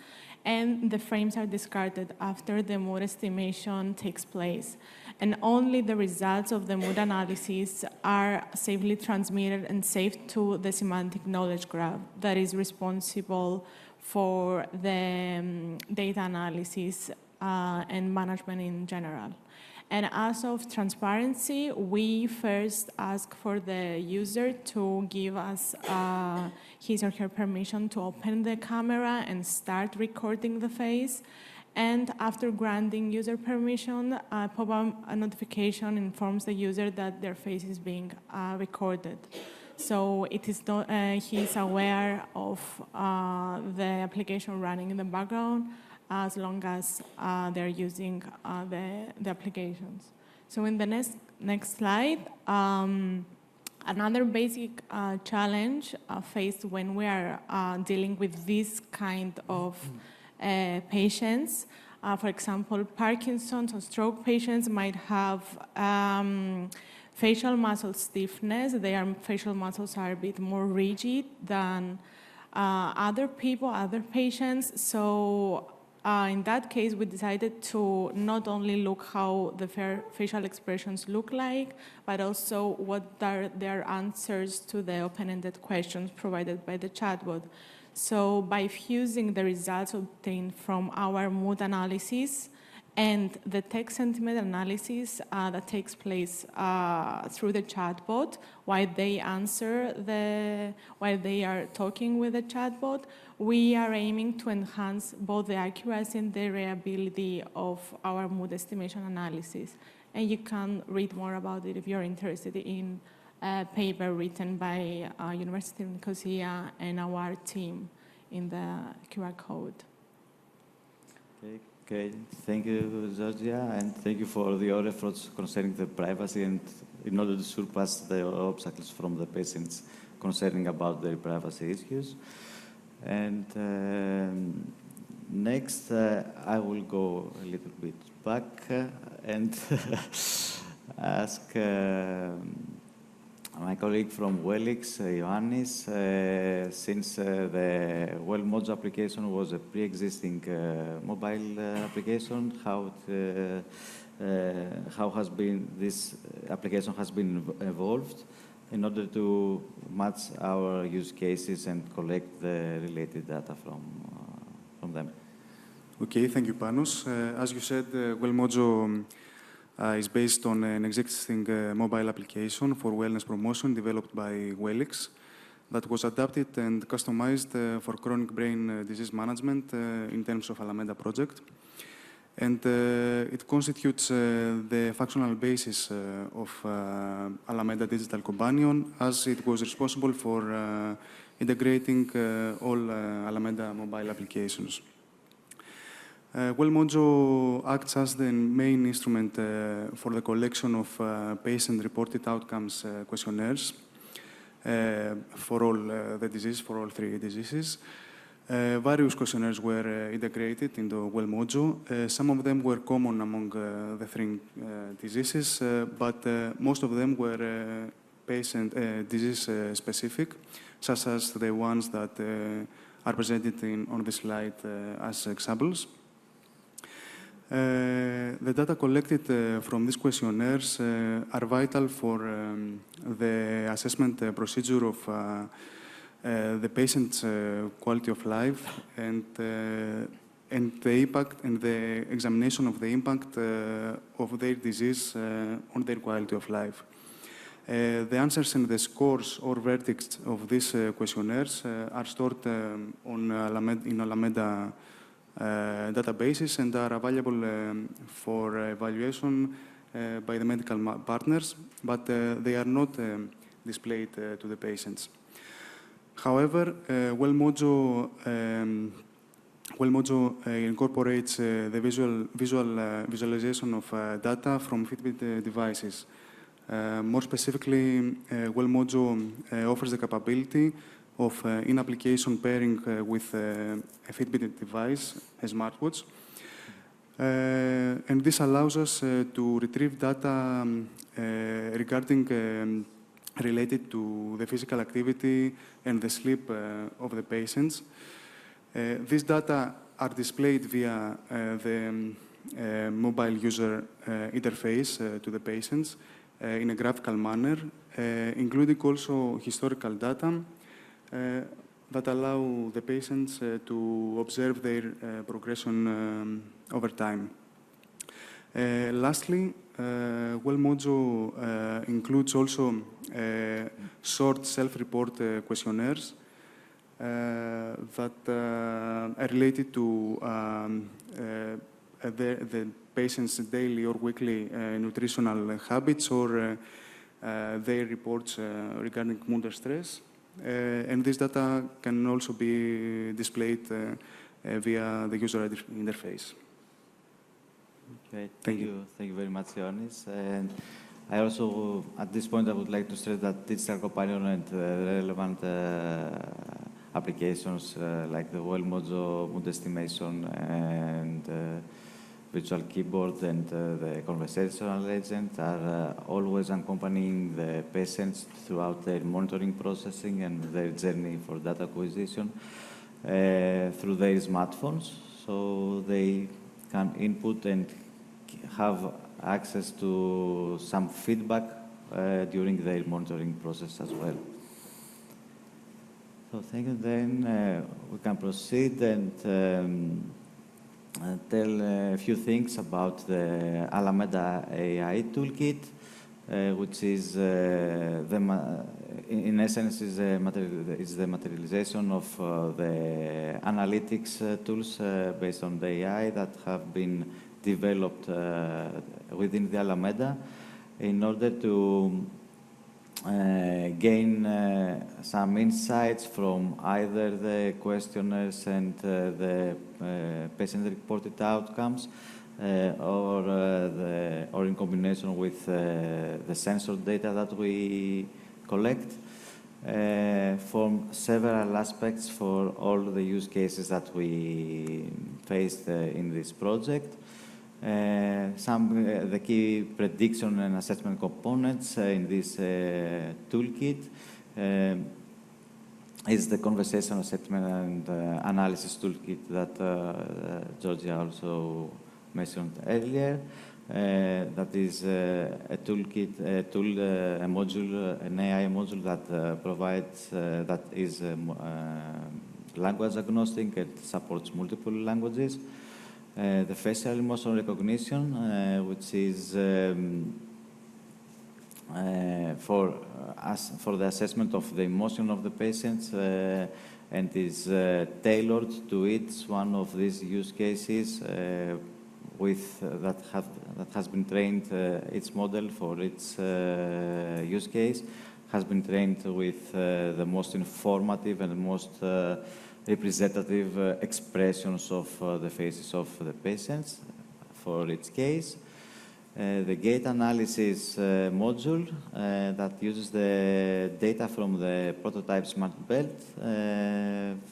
and the frames are discarded after the mood estimation takes place. And only the results of the mood analysis are safely transmitted and saved to the semantic knowledge graph that is responsible for the data analysis and management in general. And as of transparency, we first ask for the user to give us his or her permission to open the camera and start recording the face. And after granting user permission, a pop-up notification informs the user that their face is being recorded. So it is he is aware of the application running in the background as long as they're using the applications. So in the next slide, another basic challenge faced when we are dealing with this kind of patients, for example, Parkinson's or stroke patients might have facial muscle stiffness. Their facial muscles are a bit more rigid than other patients. So in that case, we decided to not only look how the facial expressions look like, but also what are their answers to the open-ended questions provided by the chatbot. So by fusing the results obtained from our mood analysis and the text sentiment analysis that takes place through the chatbot while they are talking with the chatbot, we are aiming to enhance both the accuracy and the reliability of our mood estimation analysis. And you can read more about it if you're interested in a paper written by University of Nicosia and our team in the QR code. Okay, thank you, Georgia, and thank you for your efforts concerning the privacy and in order to surpass the obstacles from the patients concerning about their privacy issues. And next, I will go a little bit back and ask my colleague from Wellics, Ioannis, since the WellMojo application was a pre-existing mobile application, how has been this application has been evolved in order to match our use cases and collect the related data from them. Okay, thank you, Panos. As you said, WellMojo is based on an existing mobile application for wellness promotion developed by Wellics that was adapted and customized for chronic brain disease management in terms of Alameda project. And it constitutes the functional basis of Alameda Digital Companion, as it was responsible for integrating all Alameda mobile applications. WellMojo acts as the main instrument for the collection of patient-reported outcomes questionnaires for all the diseases, for all 3 diseases. Various questionnaires were integrated into WellMojo. Some of them were common among the 3 diseases, but most of them were patient disease-specific, such as the ones that are presented on this slide as examples. The data collected from these questionnaires are vital for the assessment procedure of the patient's quality of life and the impact and the examination of the impact of their disease on their quality of life. The answers and the scores or verdicts of these questionnaires are stored in Alameda databases and are available for evaluation by the medical partners, but they are not displayed to the patients. However, WellMojo incorporates the visualization of data from Fitbit devices. More specifically, WellMojo offers the capability of in-application pairing with a Fitbit device, a smartwatch. And this allows us to retrieve data regarding related to the physical activity and the sleep of the patients. These data are displayed via the mobile user interface to the patients in a graphical manner, including also historical data that allow the patients to observe their progression over time. Lastly, WellMojo includes also short self-report questionnaires that are related to the patient's daily or weekly nutritional habits or their reports regarding mood or stress. And this data can also be displayed via the user interface. Okay, thank you. Thank you very much, Ioannis. And I also, at this point, I would like to stress that digital companion and relevant applications like the Well-Mojo mood estimation and virtual keyboard and the conversational agent are always accompanying the patients throughout their monitoring, processing, and their journey for data acquisition through their smartphones. So they can input and have access to some feedback during their monitoring process as well. So thank you. Then we can proceed and tell a few things about the Alameda AI toolkit, which is, in essence, is the materialization of the analytics tools based on the AI that have been developed within the Alameda in order to gain some insights from either the questionnaires and the patient-reported outcomes or in combination with the sensor data that we collect from several aspects for all the use cases that we faced in this project. The key prediction and assessment components in this toolkit is the conversational assessment and analysis toolkit that Georgia also mentioned earlier. That is a toolkit, a module, an AI module that provides, that is language agnostic and supports multiple languages. The facial emotion recognition, which is for the assessment of the emotion of the patients and is tailored to each one of these use cases that has been trained, its model for its use case has been trained with the most informative and most representative expressions of the faces of the patients for its case. The gait analysis module that uses the data from the prototype smart belt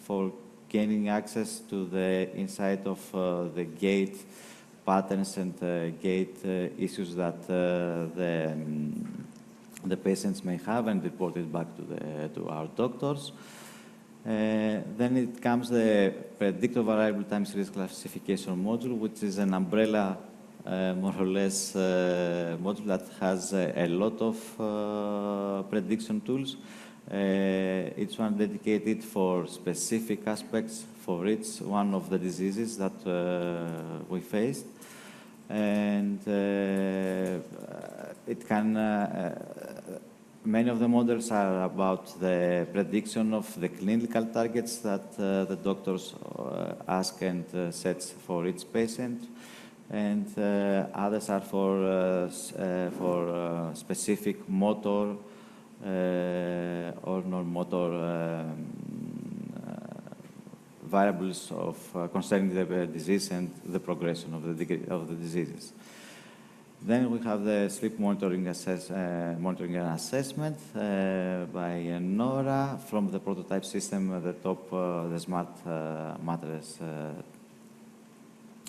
for gaining access to the insight of the gait patterns and gait issues that the patients may have and report it back to our doctors. Then it comes the predictive variable time series classification module, which is an umbrella, more or less, module that has a lot of prediction tools. Each one dedicated for specific aspects for each one of the diseases that we faced. And it can many of the models are about the prediction of the clinical targets that the doctors ask and set for each patient, and others are for specific motor or non-motor variables of concerning the disease and the progression of the degree of the diseases. Then we have the sleep monitoring, monitoring and assessment by Nora from the prototype system at the top, the smart mattress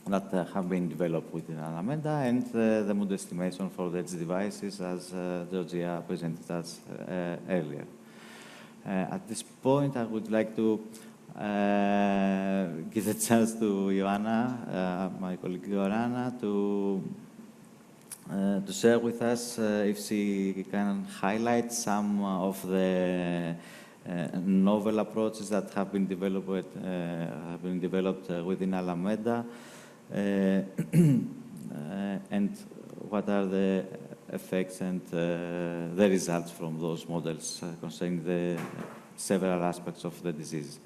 that have been developed within Alameda, and the mood estimation for the edge devices, as Georgia presented us earlier. At this point, I would like to give a chance to Ioanna, my colleague Ioanna, to share with us if she can highlight some of the novel approaches that have been developed within Alameda, and what are the effects and the results from those models concerning the several aspects of the disease.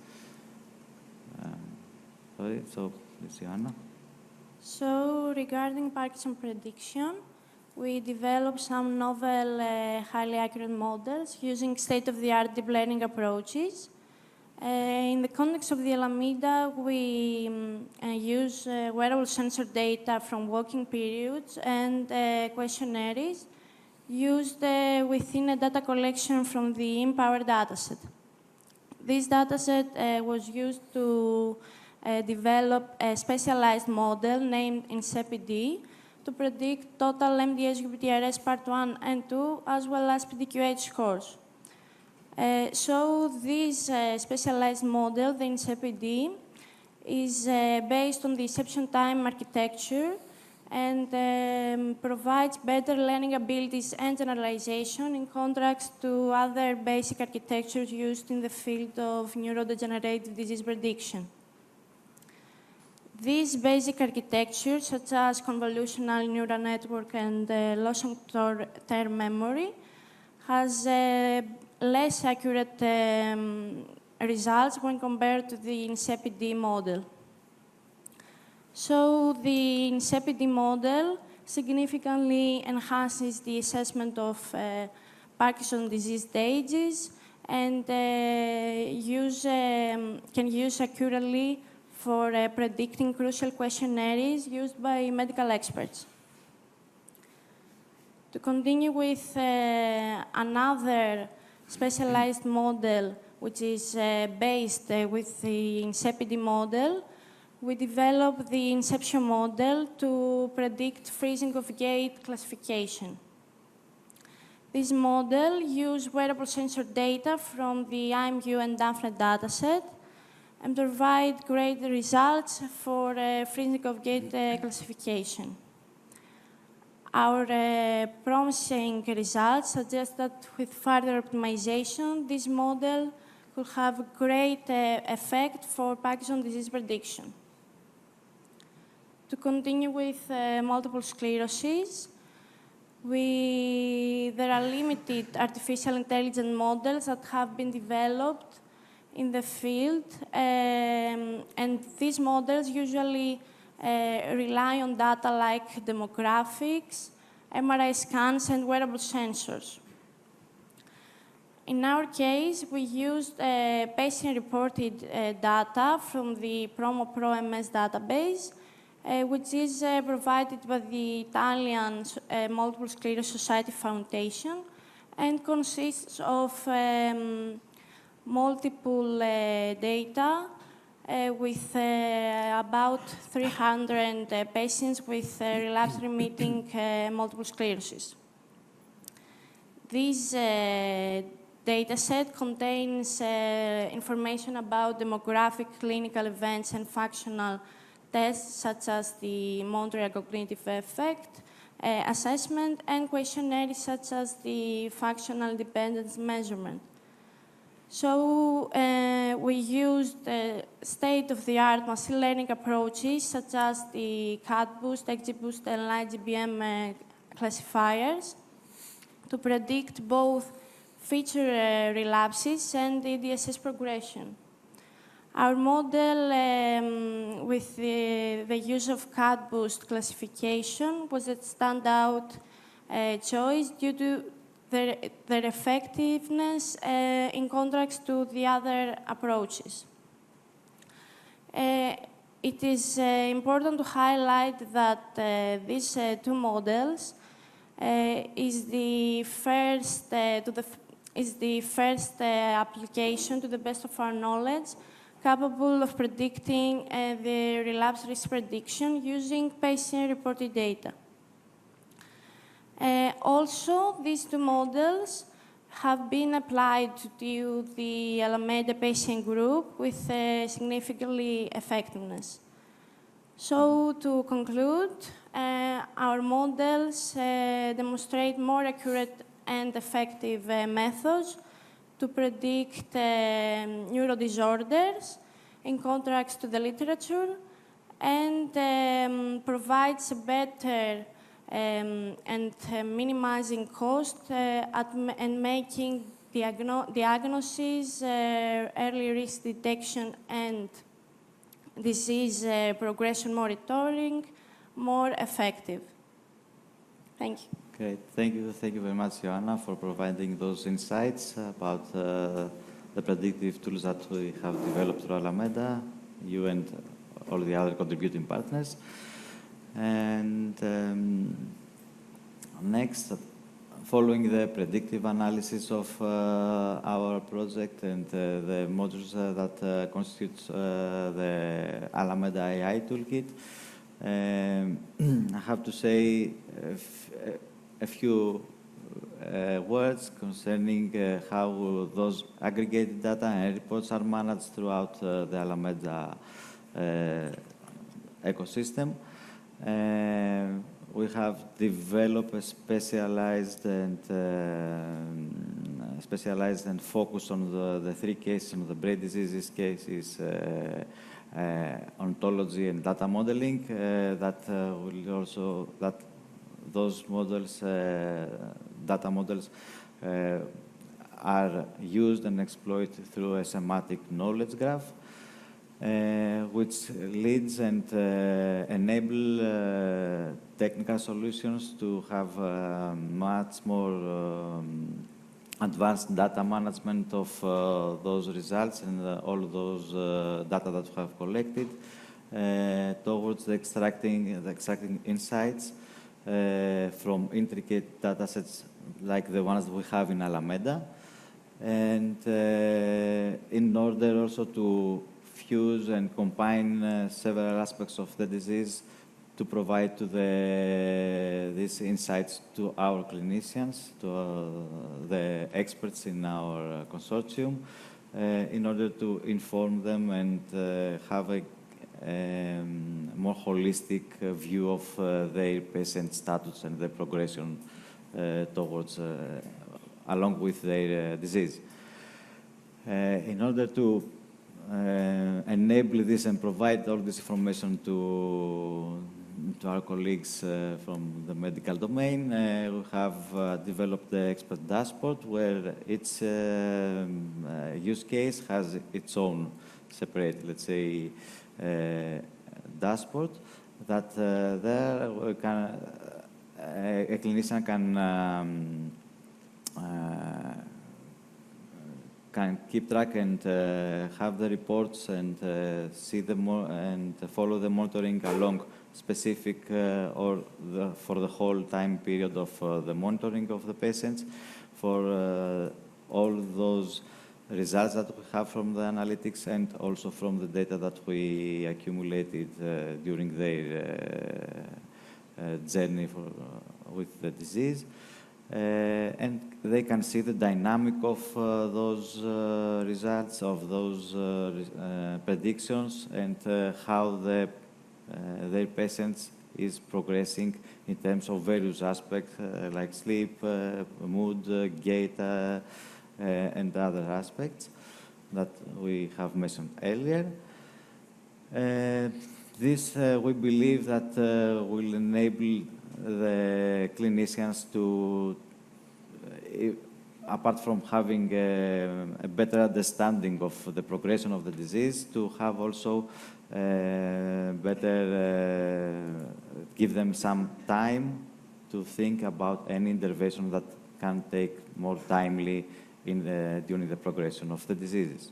So, please, Ioanna. So, regarding Parkinson prediction, we developed some novel, highly accurate models using state-of-the-art deep learning approaches. In the context of the Alameda, we use wearable sensor data from walking periods and questionnaires used within a data collection from the Empower dataset. This dataset was used to develop a specialized model named INSEPID to predict total MDS-UPDRS Part 1 and 2, as well as PDQH scores. So this specialized model, the INSEPID, is based on the exception time architecture and provides better learning abilities and generalization in contrast to other basic architectures used in the field of neurodegenerative disease prediction. These basic architectures, such as convolutional neural network and long-term memory, has less accurate results when compared to the INSEPID model. So the INSEPID model significantly enhances the assessment of Parkinson's disease stages and can use accurately for predicting crucial questionnaires used by medical experts. To continue with another specialized model, which is based with the INSEPID model, we developed the Inception model to predict freezing of gait classification. This model used wearable sensor data from the IMU and DAPHNE dataset and provide great results for freezing of gait classification. Our promising results suggest that with further optimization, this model could have a great effect for Parkinson's disease prediction. To continue with multiple sclerosis, there are limited artificial intelligence models that have been developed in the field, and these models usually rely on data like demographics, MRI scans, and wearable sensors. In our case, we used patient-reported data from the PromoPro-MS database, which is provided by the Italian Multiple Sclerosis Society Foundation and consists of multiple data with about 300 patients with relapse-remitting multiple sclerosis. This dataset contains information about demographic clinical events and functional tests such as the Montreal Cognitive Effect assessment and questionnaires such as the functional dependence measurement. So we used state-of-the-art machine learning approaches such as the CADBoost, XGBoost, and LightGBM classifiers to predict both feature relapses and the DSS progression. Our model, with the use of CADBoost classification, was a standout choice due to their effectiveness in contrast to the other approaches. It is important to highlight that these two models is the first application, to the best of our knowledge, capable of predicting the relapse risk prediction using patient-reported data. Also, these two models have been applied to the Alameda patient group with significantly effectiveness. So, to conclude, our models demonstrate more accurate and effective methods to predict neurodisorders in contrast to the literature and provides a better and minimizing cost and making diagnosis, early risk detection, and disease progression monitoring more effective. Thank you. Okay, thank you very much, Ioanna, for providing those insights about the predictive tools that we have developed through Alameda, you and all the other contributing partners. And next, following the predictive analysis of our project and the modules that constitute the Alameda AI toolkit, I have to say a few words concerning how those aggregated data and reports are managed throughout the Alameda ecosystem. We have developed a specialized and focused on the three cases of the brain diseases cases, ontology and data modeling. Those models, data models, are used and exploited through a semantic knowledge graph, which leads and enable technical solutions to have much more advanced data management of those results and all those data that we have collected towards extracting insights from intricate data sets like the ones we have in Alameda, and in order also to fuse and combine several aspects of the disease to provide to these insights to our clinicians, to the experts in our consortium, in order to inform them and have a more holistic view of their patient status and their progression towards, along with their disease. In order to enable this and provide all this information to our colleagues from the medical domain, we have developed the expert dashboard where each use case has its own separate, let's say, dashboard that there a clinician can keep track and have the reports and see them and follow the monitoring along specific or for the whole time period of the monitoring of the patients for all those results that we have from the analytics and also from the data that we accumulated during their journey with the disease. And they can see the dynamic of those results, of those predictions, and how their patients is progressing in terms of various aspects like sleep, mood, gait, and other aspects that we have mentioned earlier. This, we believe that will enable the clinicians to, apart from having a better understanding of the progression of the disease, to have also better give them some time to think about any intervention that can take more timely during the progression of the diseases.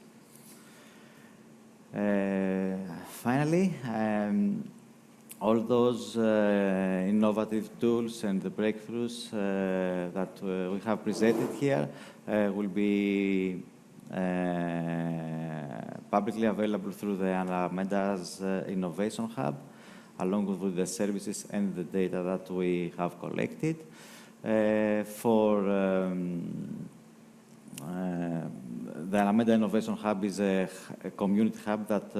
Finally, all those innovative tools and the breakthroughs that we have presented here will be publicly available through the Alameda's Innovation Hub, along with the services and the data that we have collected. The Alameda Innovation Hub is a community hub that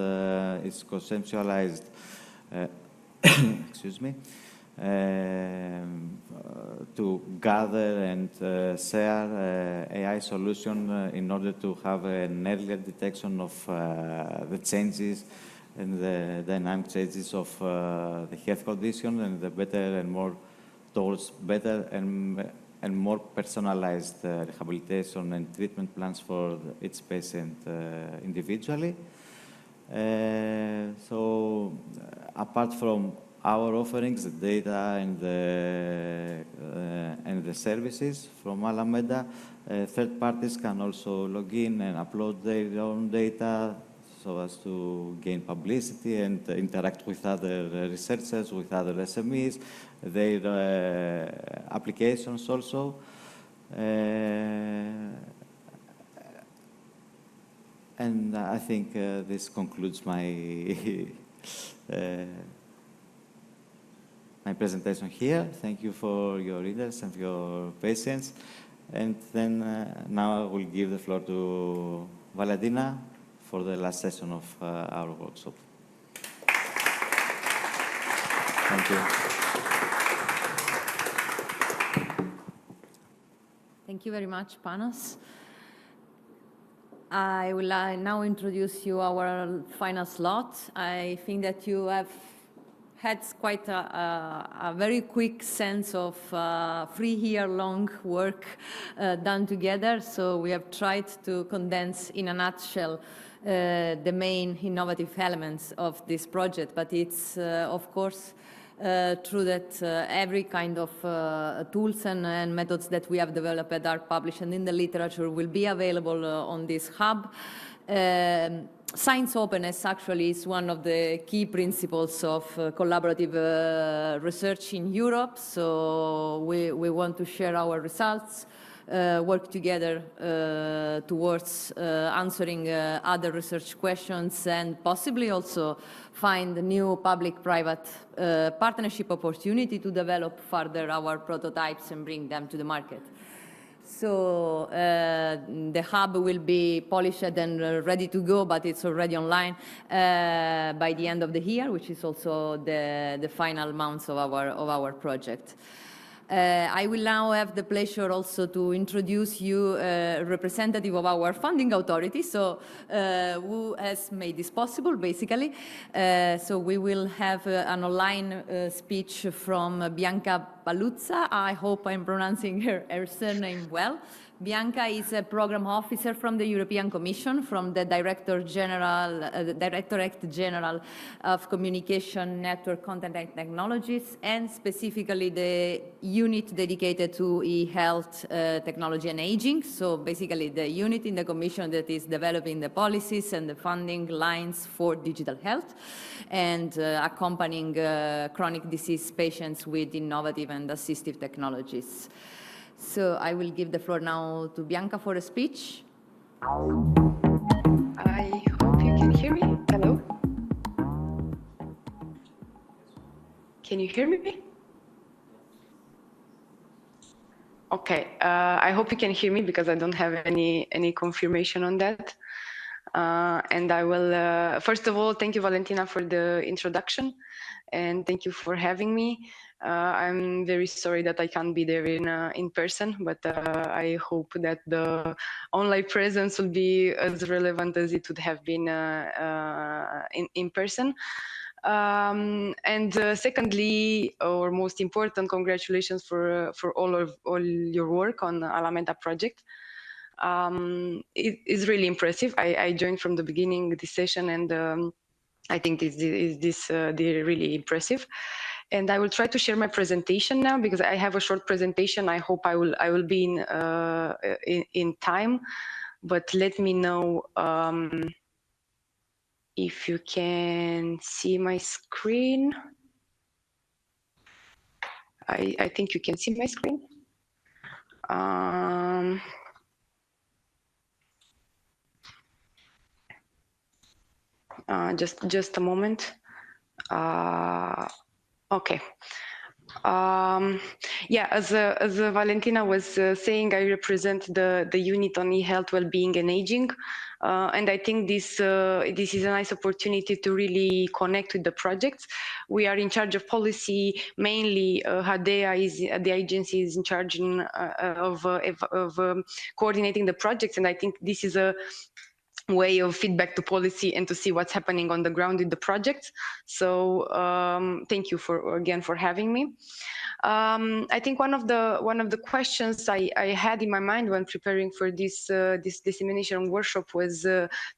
is conceptualized excuse me, to gather and share AI solution in order to have an earlier detection of the changes and the dynamic changes of the health condition and the better and more towards better and more personalized rehabilitation and treatment plans for each patient individually. So apart from our offerings, the data and the services from Alameda. Third parties can also log in and upload their own data so as to gain publicity and interact with other researchers, with other SMEs, their applications also. And I think this concludes my my presentation here. Thank you for your interest and your patience. And then now I will give the floor to Valentina for the last session of our workshop. Thank you. Thank you very much, Panos. I will now introduce you our final slot. I think that you have had quite a very quick sense of 3-year-long work done together. So we have tried to condense in a nutshell the main innovative elements of this project. But it's, of course, true that every kind of tools and methods that we have developed are published and in the literature will be available on this hub. Science openness actually is one of the key principles of collaborative research in Europe. So we want to share our results, work together towards answering other research questions and possibly also find new public-private partnership opportunity to develop further our prototypes and bring them to the market. So the hub will be polished and ready to go, but it's already online by the end of the year, which is also the final months of our project. I will now have the pleasure also to introduce you a representative of our funding authority, so who has made this possible, basically. So we will have an online speech from Bianca Paluzza. I hope I'm pronouncing her surname well. Bianca is a program officer from the European Commission, from the Directorate General of Communication, Network, Content and Technologies, and specifically the unit dedicated to e-health, technology and aging. So basically the unit in the Commission that is developing the policies and the funding lines for digital health and accompanying chronic disease patients with innovative and assistive technologies. So I will give the floor now to Bianca for a speech. I hope you can hear me. Hello? Can you hear me? Okay, I hope you can hear me because I don't have any confirmation on that. And I will, first of all, thank you, Valentina, for the introduction, and thank you for having me. I'm very sorry that I can't be there in person, but I hope that the online presence will be as relevant as it would have been in person. And secondly, or most important, congratulations for all your work on the Alameda project. It is really impressive. I joined from the beginning this session, and I think they're really impressive. And I will try to share my presentation now because I have a short presentation. I hope I will be in time, but let me know if you can see my screen. I think you can see my screen. Just a moment. Okay. Yeah, as Valentina was saying, I represent the unit on e-health, well-being and aging. And I think this is a nice opportunity to really connect with the projects. We are in charge of policy, mainly HADEA is the agency is in charge of coordinating the projects. And I think this is way of feedback to policy and to see what's happening on the ground with the project. So thank you again for having me. I think one of the questions I had in my mind when preparing for this dissemination workshop was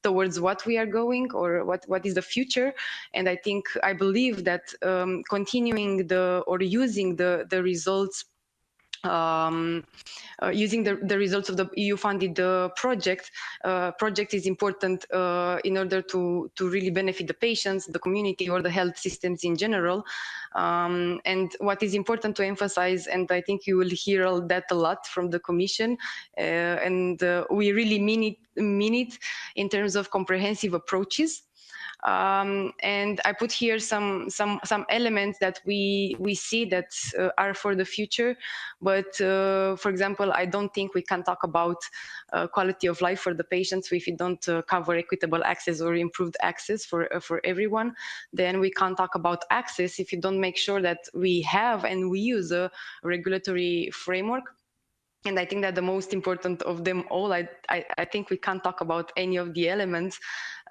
towards what we are going, or what is the future. And I believe that continuing or using the results, using the results of the EU-funded project is important in order to really benefit the patients, the community, or the health systems in general. And what is important to emphasize, and I think you will hear all that a lot from the Commission, and we really mean it in terms of comprehensive approaches. And I put here some elements that we see that are for the future. But for example, I don't think we can talk about quality of life for the patients if we don't cover equitable access or improved access for everyone. Then we can't talk about access if you don't make sure that we have and we use a regulatory framework. And I think that the most important of them all, I think we can't talk about any of the elements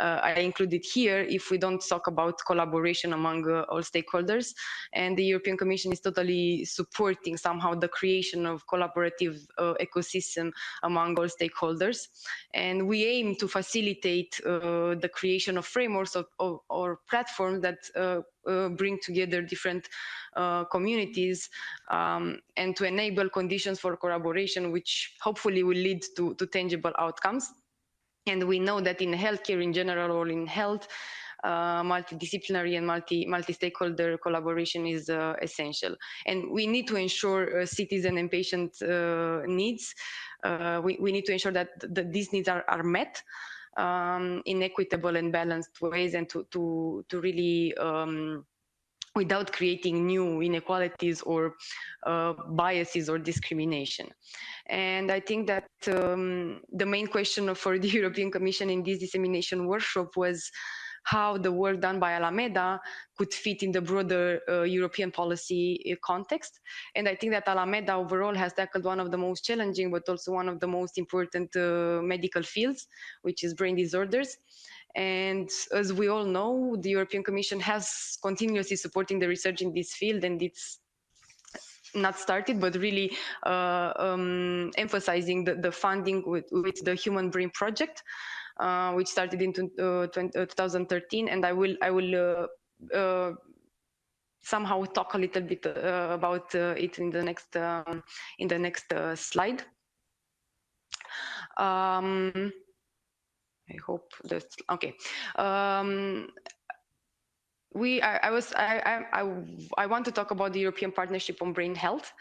I included here if we don't talk about collaboration among all stakeholders. And the European Commission is totally supporting somehow the creation of collaborative ecosystem among all stakeholders. And we aim to facilitate the creation of frameworks or platforms that bring together different communities and to enable conditions for collaboration, which hopefully will lead to tangible outcomes. And we know that in healthcare in general, or in health, multidisciplinary and multi-stakeholder collaboration is essential. And we need to ensure citizen and patient needs. We need to ensure that these needs are met in equitable and balanced ways, and to really without creating new inequalities or biases or discrimination. And I think that the main question for the European Commission in this dissemination workshop was how the work done by Alameda could fit in the broader European policy context. And I think that Alameda overall has tackled one of the most challenging, but also one of the most important medical fields, which is brain disorders. And as we all know, the European Commission has continuously supporting the research in this field, and it's not started, but really emphasizing the funding with the Human Brain Project, which started in 2013. And I will somehow talk a little bit about it in the next slide. I hope that's okay. I want to talk about the European Partnership on Brain Health,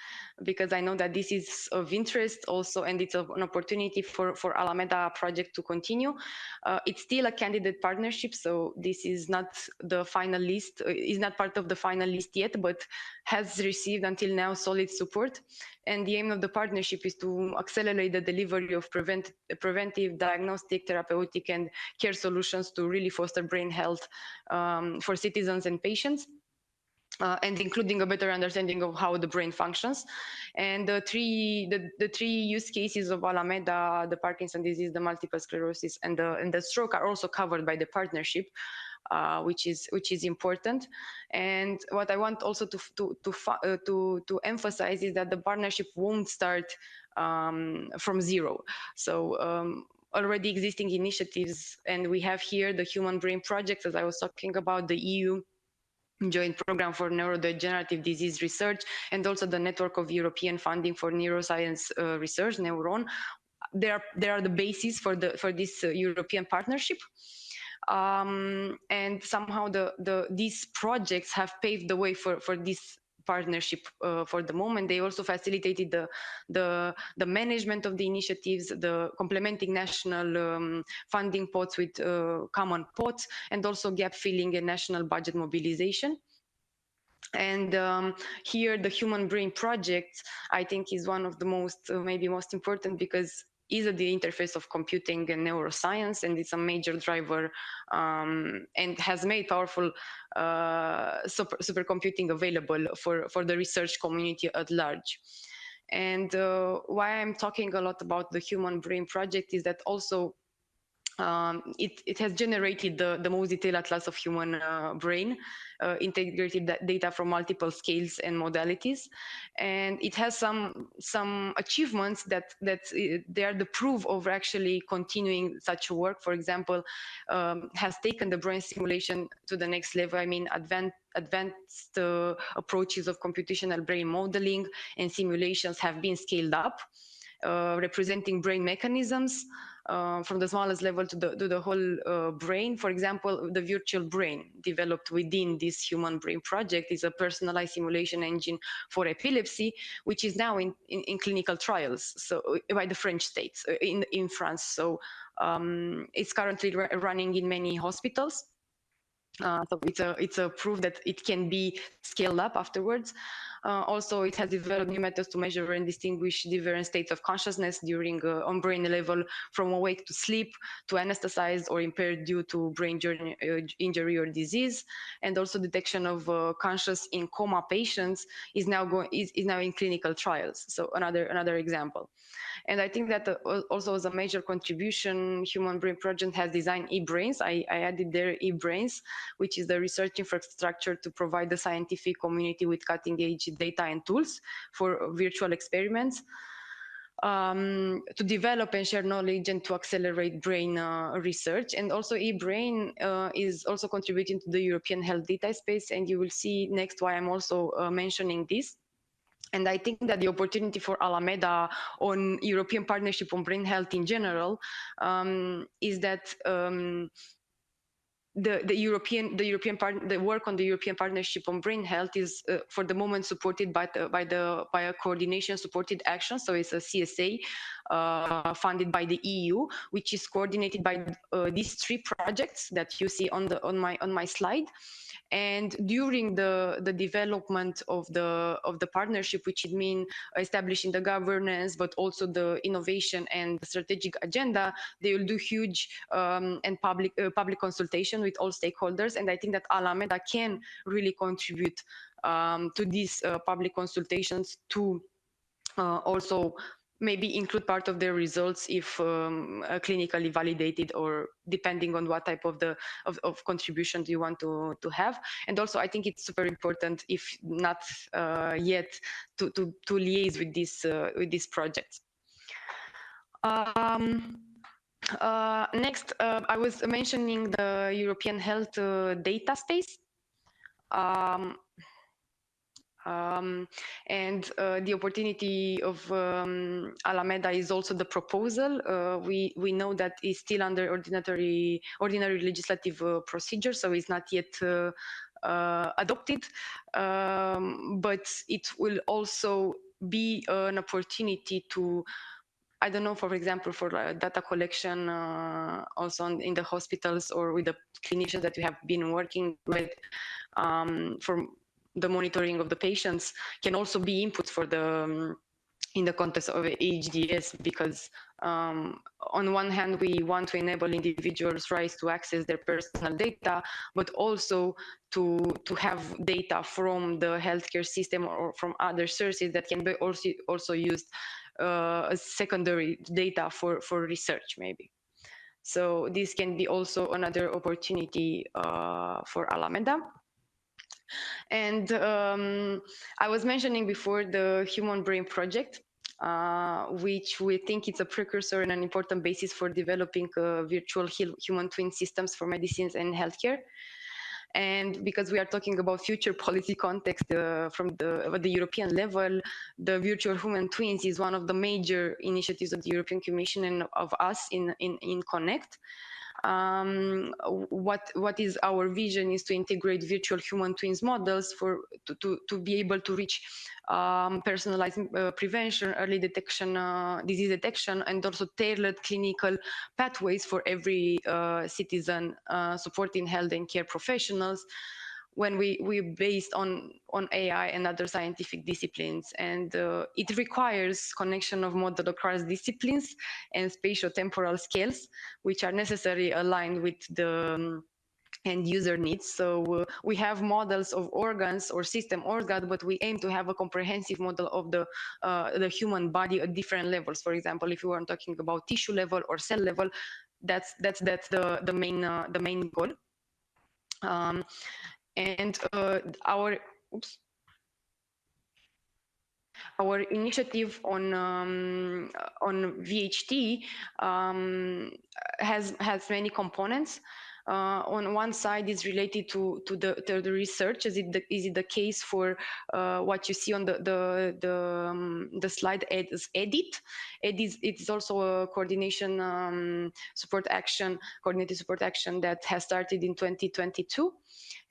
because I know that this is of interest also, and it's an opportunity for Alameda project to continue. It's still a candidate partnership, so this is not the final list, is not part of the final list yet, but has received until now solid support. And the aim of the partnership is to accelerate the delivery of preventive, diagnostic, therapeutic, and care solutions to really foster brain health for citizens and patients. And including a better understanding of how the brain functions. And the three use cases of Alameda, the Parkinson's disease, the multiple sclerosis, and the stroke are also covered by the partnership, which is important. And what I want also to emphasize is that the partnership won't start from zero. So already existing initiatives, and we have here the Human Brain Project, as I was talking about, the EU Joint Program for Neurodegenerative Disease Research, and also the Network of European Funding for Neuroscience Research, Neuron. They are the basis for this European partnership. And somehow these projects have paved the way for this partnership for the moment. They also facilitated the management of the initiatives, the complementing national funding pots with common pots, and also gap filling and national budget mobilization. And here the Human Brain Project, I think, is one of the maybe most important, because is at the interface of computing and neuroscience, and it's a major driver and has made powerful supercomputing available for the research community at large. And why I'm talking a lot about the Human Brain Project is that also it has generated the most detailed atlas of human brain, integrated data from multiple scales and modalities, and it has some achievements that they are the proof of actually continuing such work. For example, has taken the brain simulation to the next level. I mean, advanced approaches of computational brain modeling and simulations have been scaled up, representing brain mechanisms from the smallest level to the whole brain. For example, the virtual brain developed within this human brain project is a personalized simulation engine for epilepsy, which is now in clinical trials, so by the French states, in France. So it's currently running in many hospitals. So it's a proof that it can be scaled up afterwards. Also, it has developed new methods to measure and distinguish different states of consciousness during on brain level, from awake to sleep, to anesthetized or impaired due to brain injury or disease. And also detection of conscious in coma patients is now in clinical trials. So another example. And I think that also as a major contribution, Human Brain Project has designed e-brains. I added there e-brains, which is the research infrastructure to provide the scientific community with cutting-edge data and tools for virtual experiments, to develop and share knowledge and to accelerate brain research. And also e-brain is also contributing to the European health data space, and you will see next why I'm also mentioning this. And I think that the opportunity for Alameda on European Partnership on Brain Health in general is that the work on the European Partnership on Brain Health is for the moment supported by a coordination supported action. So it's a CSA funded by the EU, which is coordinated by these three projects that you see on my slide. And during the development of the partnership, which would mean establishing the governance, but also the innovation and the strategic agenda, they will do huge and public consultation with all stakeholders. And I think that Alameda can really contribute to these public consultations to also maybe include part of their results if clinically validated, or depending on what type of contribution do you want to have. And also, I think it's super important, if not yet, to liaise with these projects. Next, I was mentioning the European Health Data Space. And the opportunity of Alameda is also the proposal. We know that it's still under ordinary legislative procedure, so it's not yet adopted, but it will also be an opportunity to, I don't know, for example, for data collection also in the hospitals or with the clinicians that we have been working with for the monitoring of the patients, can also be inputs for the in the context of HDS, because on one hand, we want to enable individuals' rights to access their personal data, but also to have data from the healthcare system or from other sources that can be also used as secondary data for research, maybe. So this can be also another opportunity for Alameda. And I was mentioning before the Human Brain Project, which we think it's a precursor and an important basis for developing virtual human twin systems for medicines and healthcare. And because we are talking about future policy context from the European level, the virtual human twins is one of the major initiatives of the European Commission and of us in Connect. What is our vision is to integrate virtual human twins models to be able to reach personalized prevention, early detection, disease detection, and also tailored clinical pathways for every citizen, supporting health and care professionals, when we based on AI and other scientific disciplines. And it requires connection of model across disciplines and spatio-temporal scales, which are necessarily aligned with the end user needs. So we have models of organs or system organs, but we aim to have a comprehensive model of the human body at different levels. For example, if you are talking about tissue level or cell level, that's the main goal. And our initiative on VHT has many components. On one side is related to the research, is it the case for what you see on the slide as EDIT. It's also a coordination coordinated support action that has started in 2022,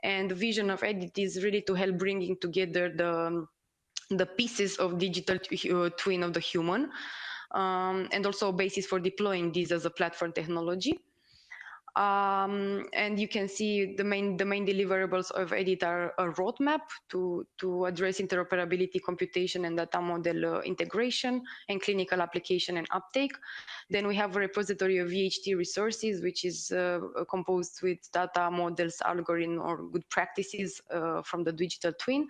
and the vision of EDIT is really to help bringing together the pieces of digital twin of the human, and also a basis for deploying this as a platform technology. And you can see the main deliverables of EDIT are a roadmap to address interoperability, computation, and data model integration, and clinical application and uptake. Then we have a repository of VHT resources, which is composed with data models, algorithm, or good practices from the digital twin.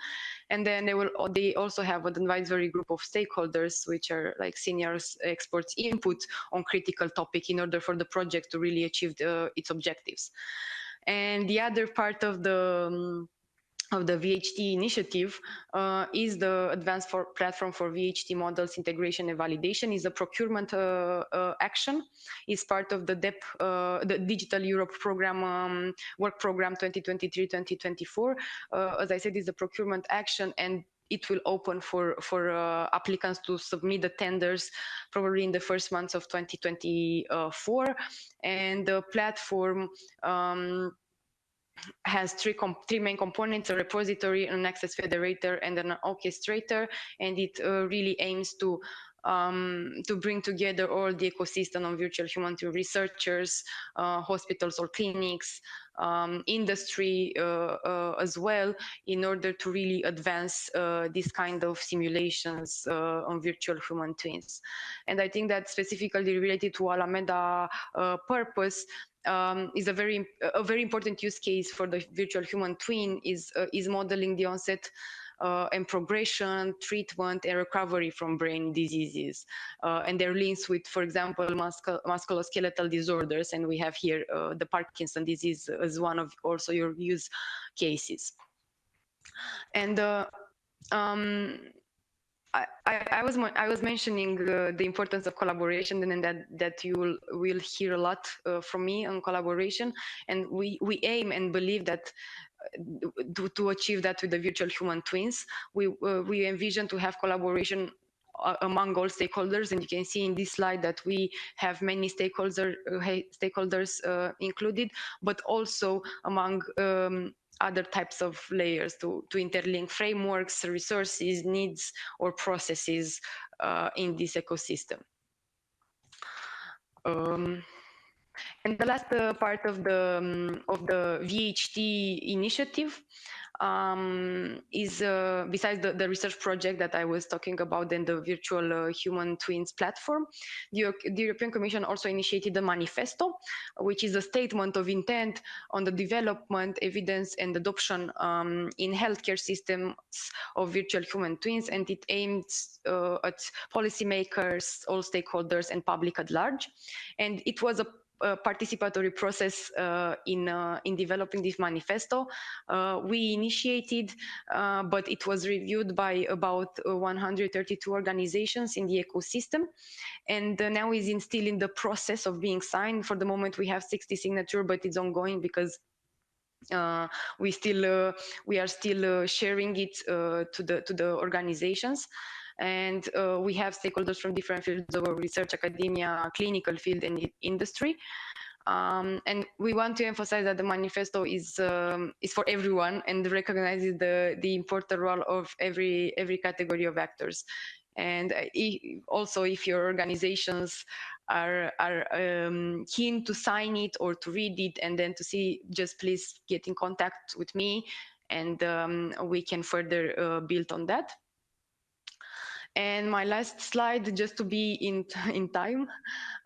And then they also have an advisory group of stakeholders, which are like senior experts' input on critical topic in order for the project to really achieve its objectives. And the other part of the VHT initiative is the Advanced Platform for VHT Models Integration and Validation. Is a procurement action. Is part of the DEP, the Digital Europe Program, Work Program 2023-2024. As I said, is a procurement action, and it will open for applicants to submit the tenders probably in the first months of 2024. And the platform has three main components: a repository, an access federator, and an orchestrator. And it really aims to bring together all the ecosystem of virtual human researchers, hospitals or clinics, industry as well, in order to really advance this kind of simulations on virtual human twins. And I think that specifically related to Alameda purpose, is a very important use case for the virtual human twin is modeling the onset and progression, treatment, and recovery from brain diseases, and their links with, for example, musculoskeletal disorders. And we have here the Parkinson disease as one of also your use cases. And I was mentioning the importance of collaboration, and that you will hear a lot from me on collaboration. And we aim and believe that to achieve that with the virtual human twins, we envision to have collaboration among all stakeholders. And you can see in this slide that we have many stakeholders included, but also among other types of layers to interlink frameworks, resources, needs, or processes in this ecosystem. And the last part of the VHT initiative is, besides the research project that I was talking about and the virtual human twins platform, the European Commission also initiated the manifesto, which is a statement of intent on the development, evidence, and adoption in healthcare systems of virtual human twins, and it aims at policymakers, all stakeholders, and public at large. And it was a participatory process in developing this manifesto. We initiated, but it was reviewed by about 132 organizations in the ecosystem, and now is still in the process of being signed. For the moment, we have 60 signatures, but it's ongoing because we are still sharing it to the organizations. And we have stakeholders from different fields of research, academia, clinical field, and industry. And we want to emphasize that the manifesto is for everyone and recognizes the important role of every category of actors. And also, if your organizations are keen to sign it or to read it and then to see, just please get in contact with me, and we can further build on that. And my last slide, just to be in time,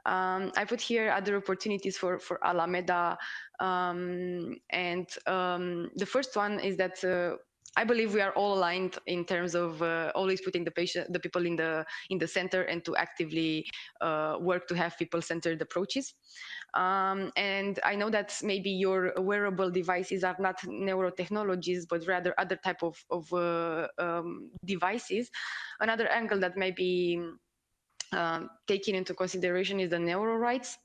I put here other opportunities for Alameda. And the first one is that I believe we are all aligned in terms of always putting the people in the center, and to actively work to have people-centered approaches. And I know that maybe your wearable devices are not neurotechnologies, but rather other type of devices. Another angle that may be taken into consideration is the neuro rights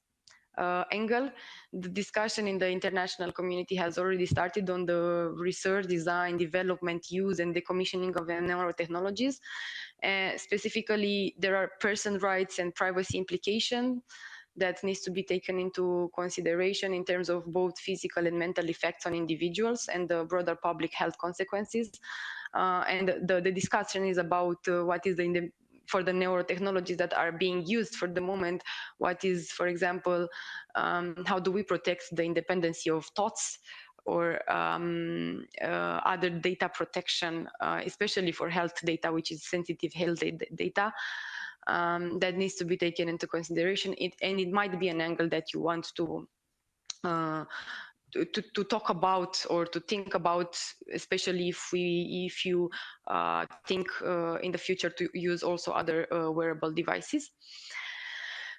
angle. The discussion in the international community has already started on the research, design, development, use, and decommissioning of neurotechnologies. Specifically, there are person rights and privacy implications that needs to be taken into consideration in terms of both physical and mental effects on individuals and the broader public health consequences. And the discussion is about what is for the neurotechnologies that are being used for the moment, what is, for example, how do we protect the independency of thoughts, or other data protection, especially for health data, which is sensitive health data, that needs to be taken into consideration. And it might be an angle that you want to talk about, or to think about, especially if you think in the future to use also other wearable devices.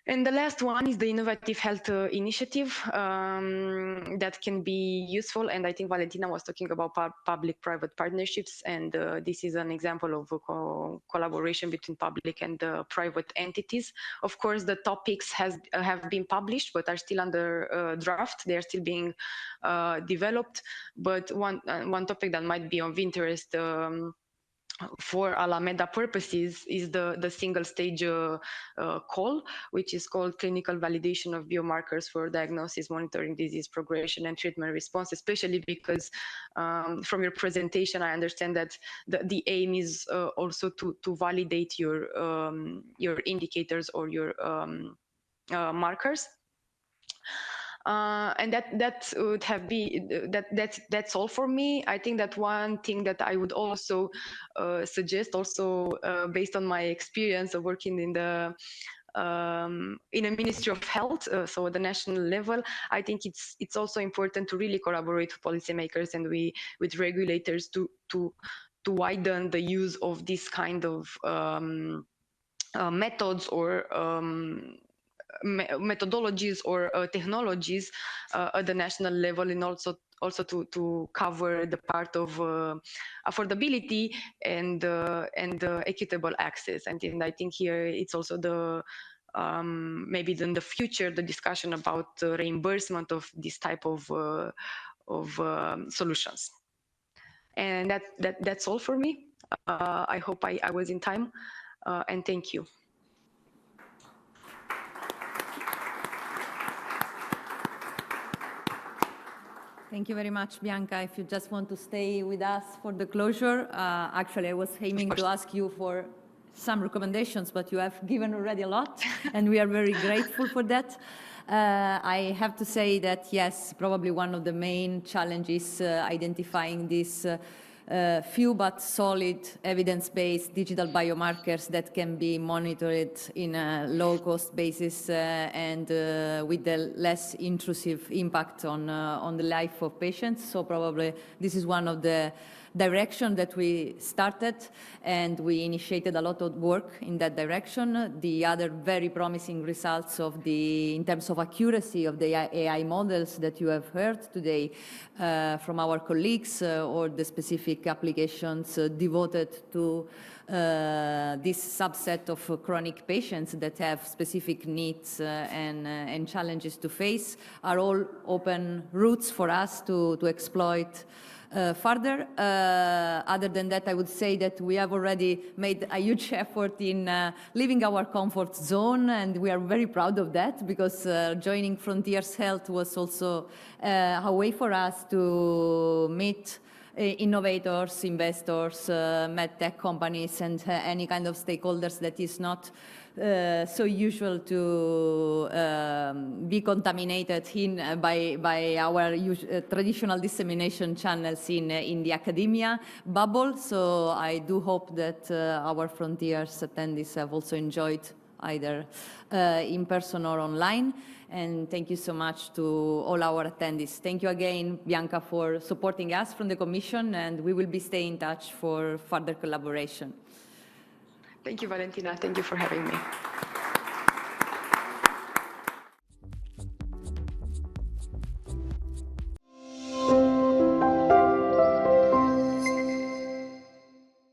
And the last one is the innovative health initiative that can be useful. And I think Valentina was talking about public-private partnerships. And this is an example of a collaboration between public and private entities. Of course, the topics have been published, but are still under draft. They are still being developed. But one topic that might be of interest for Alameda purposes is the single stage call, which is called clinical validation of biomarkers for diagnosis, monitoring disease progression, and treatment response, especially because from your presentation, I understand that the aim is also to validate your indicators or your markers. And that would have been that's all for me. I think that one thing that I would also suggest, also based on my experience of working in the in a Ministry of Health, so at the national level, I think it's also important to really collaborate with policymakers and with regulators to widen the use of this kind of methods or methodologies or technologies at the national level, and also to cover the part of affordability and equitable access. And I think here it's also the maybe in the future the discussion about reimbursement of this type of solutions. And that's all for me. I hope I was in time, and thank you. Thank you very much, Bianca. If you just want to stay with us for the closure, actually I was aiming to ask you for some recommendations, but you have given already a lot, and we are very grateful for that. I have to say that, yes, probably one of the main challenges identifying these few but solid evidence-based digital biomarkers that can be monitored in a low-cost basis and with the less intrusive impact on the life of patients. So probably this is one of the direction that we started, and we initiated a lot of work in that direction. The other very promising results in terms of accuracy of the AI models that you have heard today from our colleagues, or the specific applications devoted to this subset of chronic patients that have specific needs and challenges to face, are all open routes for us to exploit further. Other than that, I would say that we have already made a huge effort in leaving our comfort zone, and we are very proud of that, because joining Frontiers Health was also a way for us to meet innovators, investors, medtech companies, and any kind of stakeholders that is not so usual to be contaminated by our traditional dissemination channels in the academia bubble. So I do hope that our Frontiers attendees have also enjoyed either in person or online. And thank you so much to all our attendees. Thank you again, Bianca, for supporting us from the Commission, and we will be staying in touch for further collaboration. Thank you, Valentina. Thank you for having me.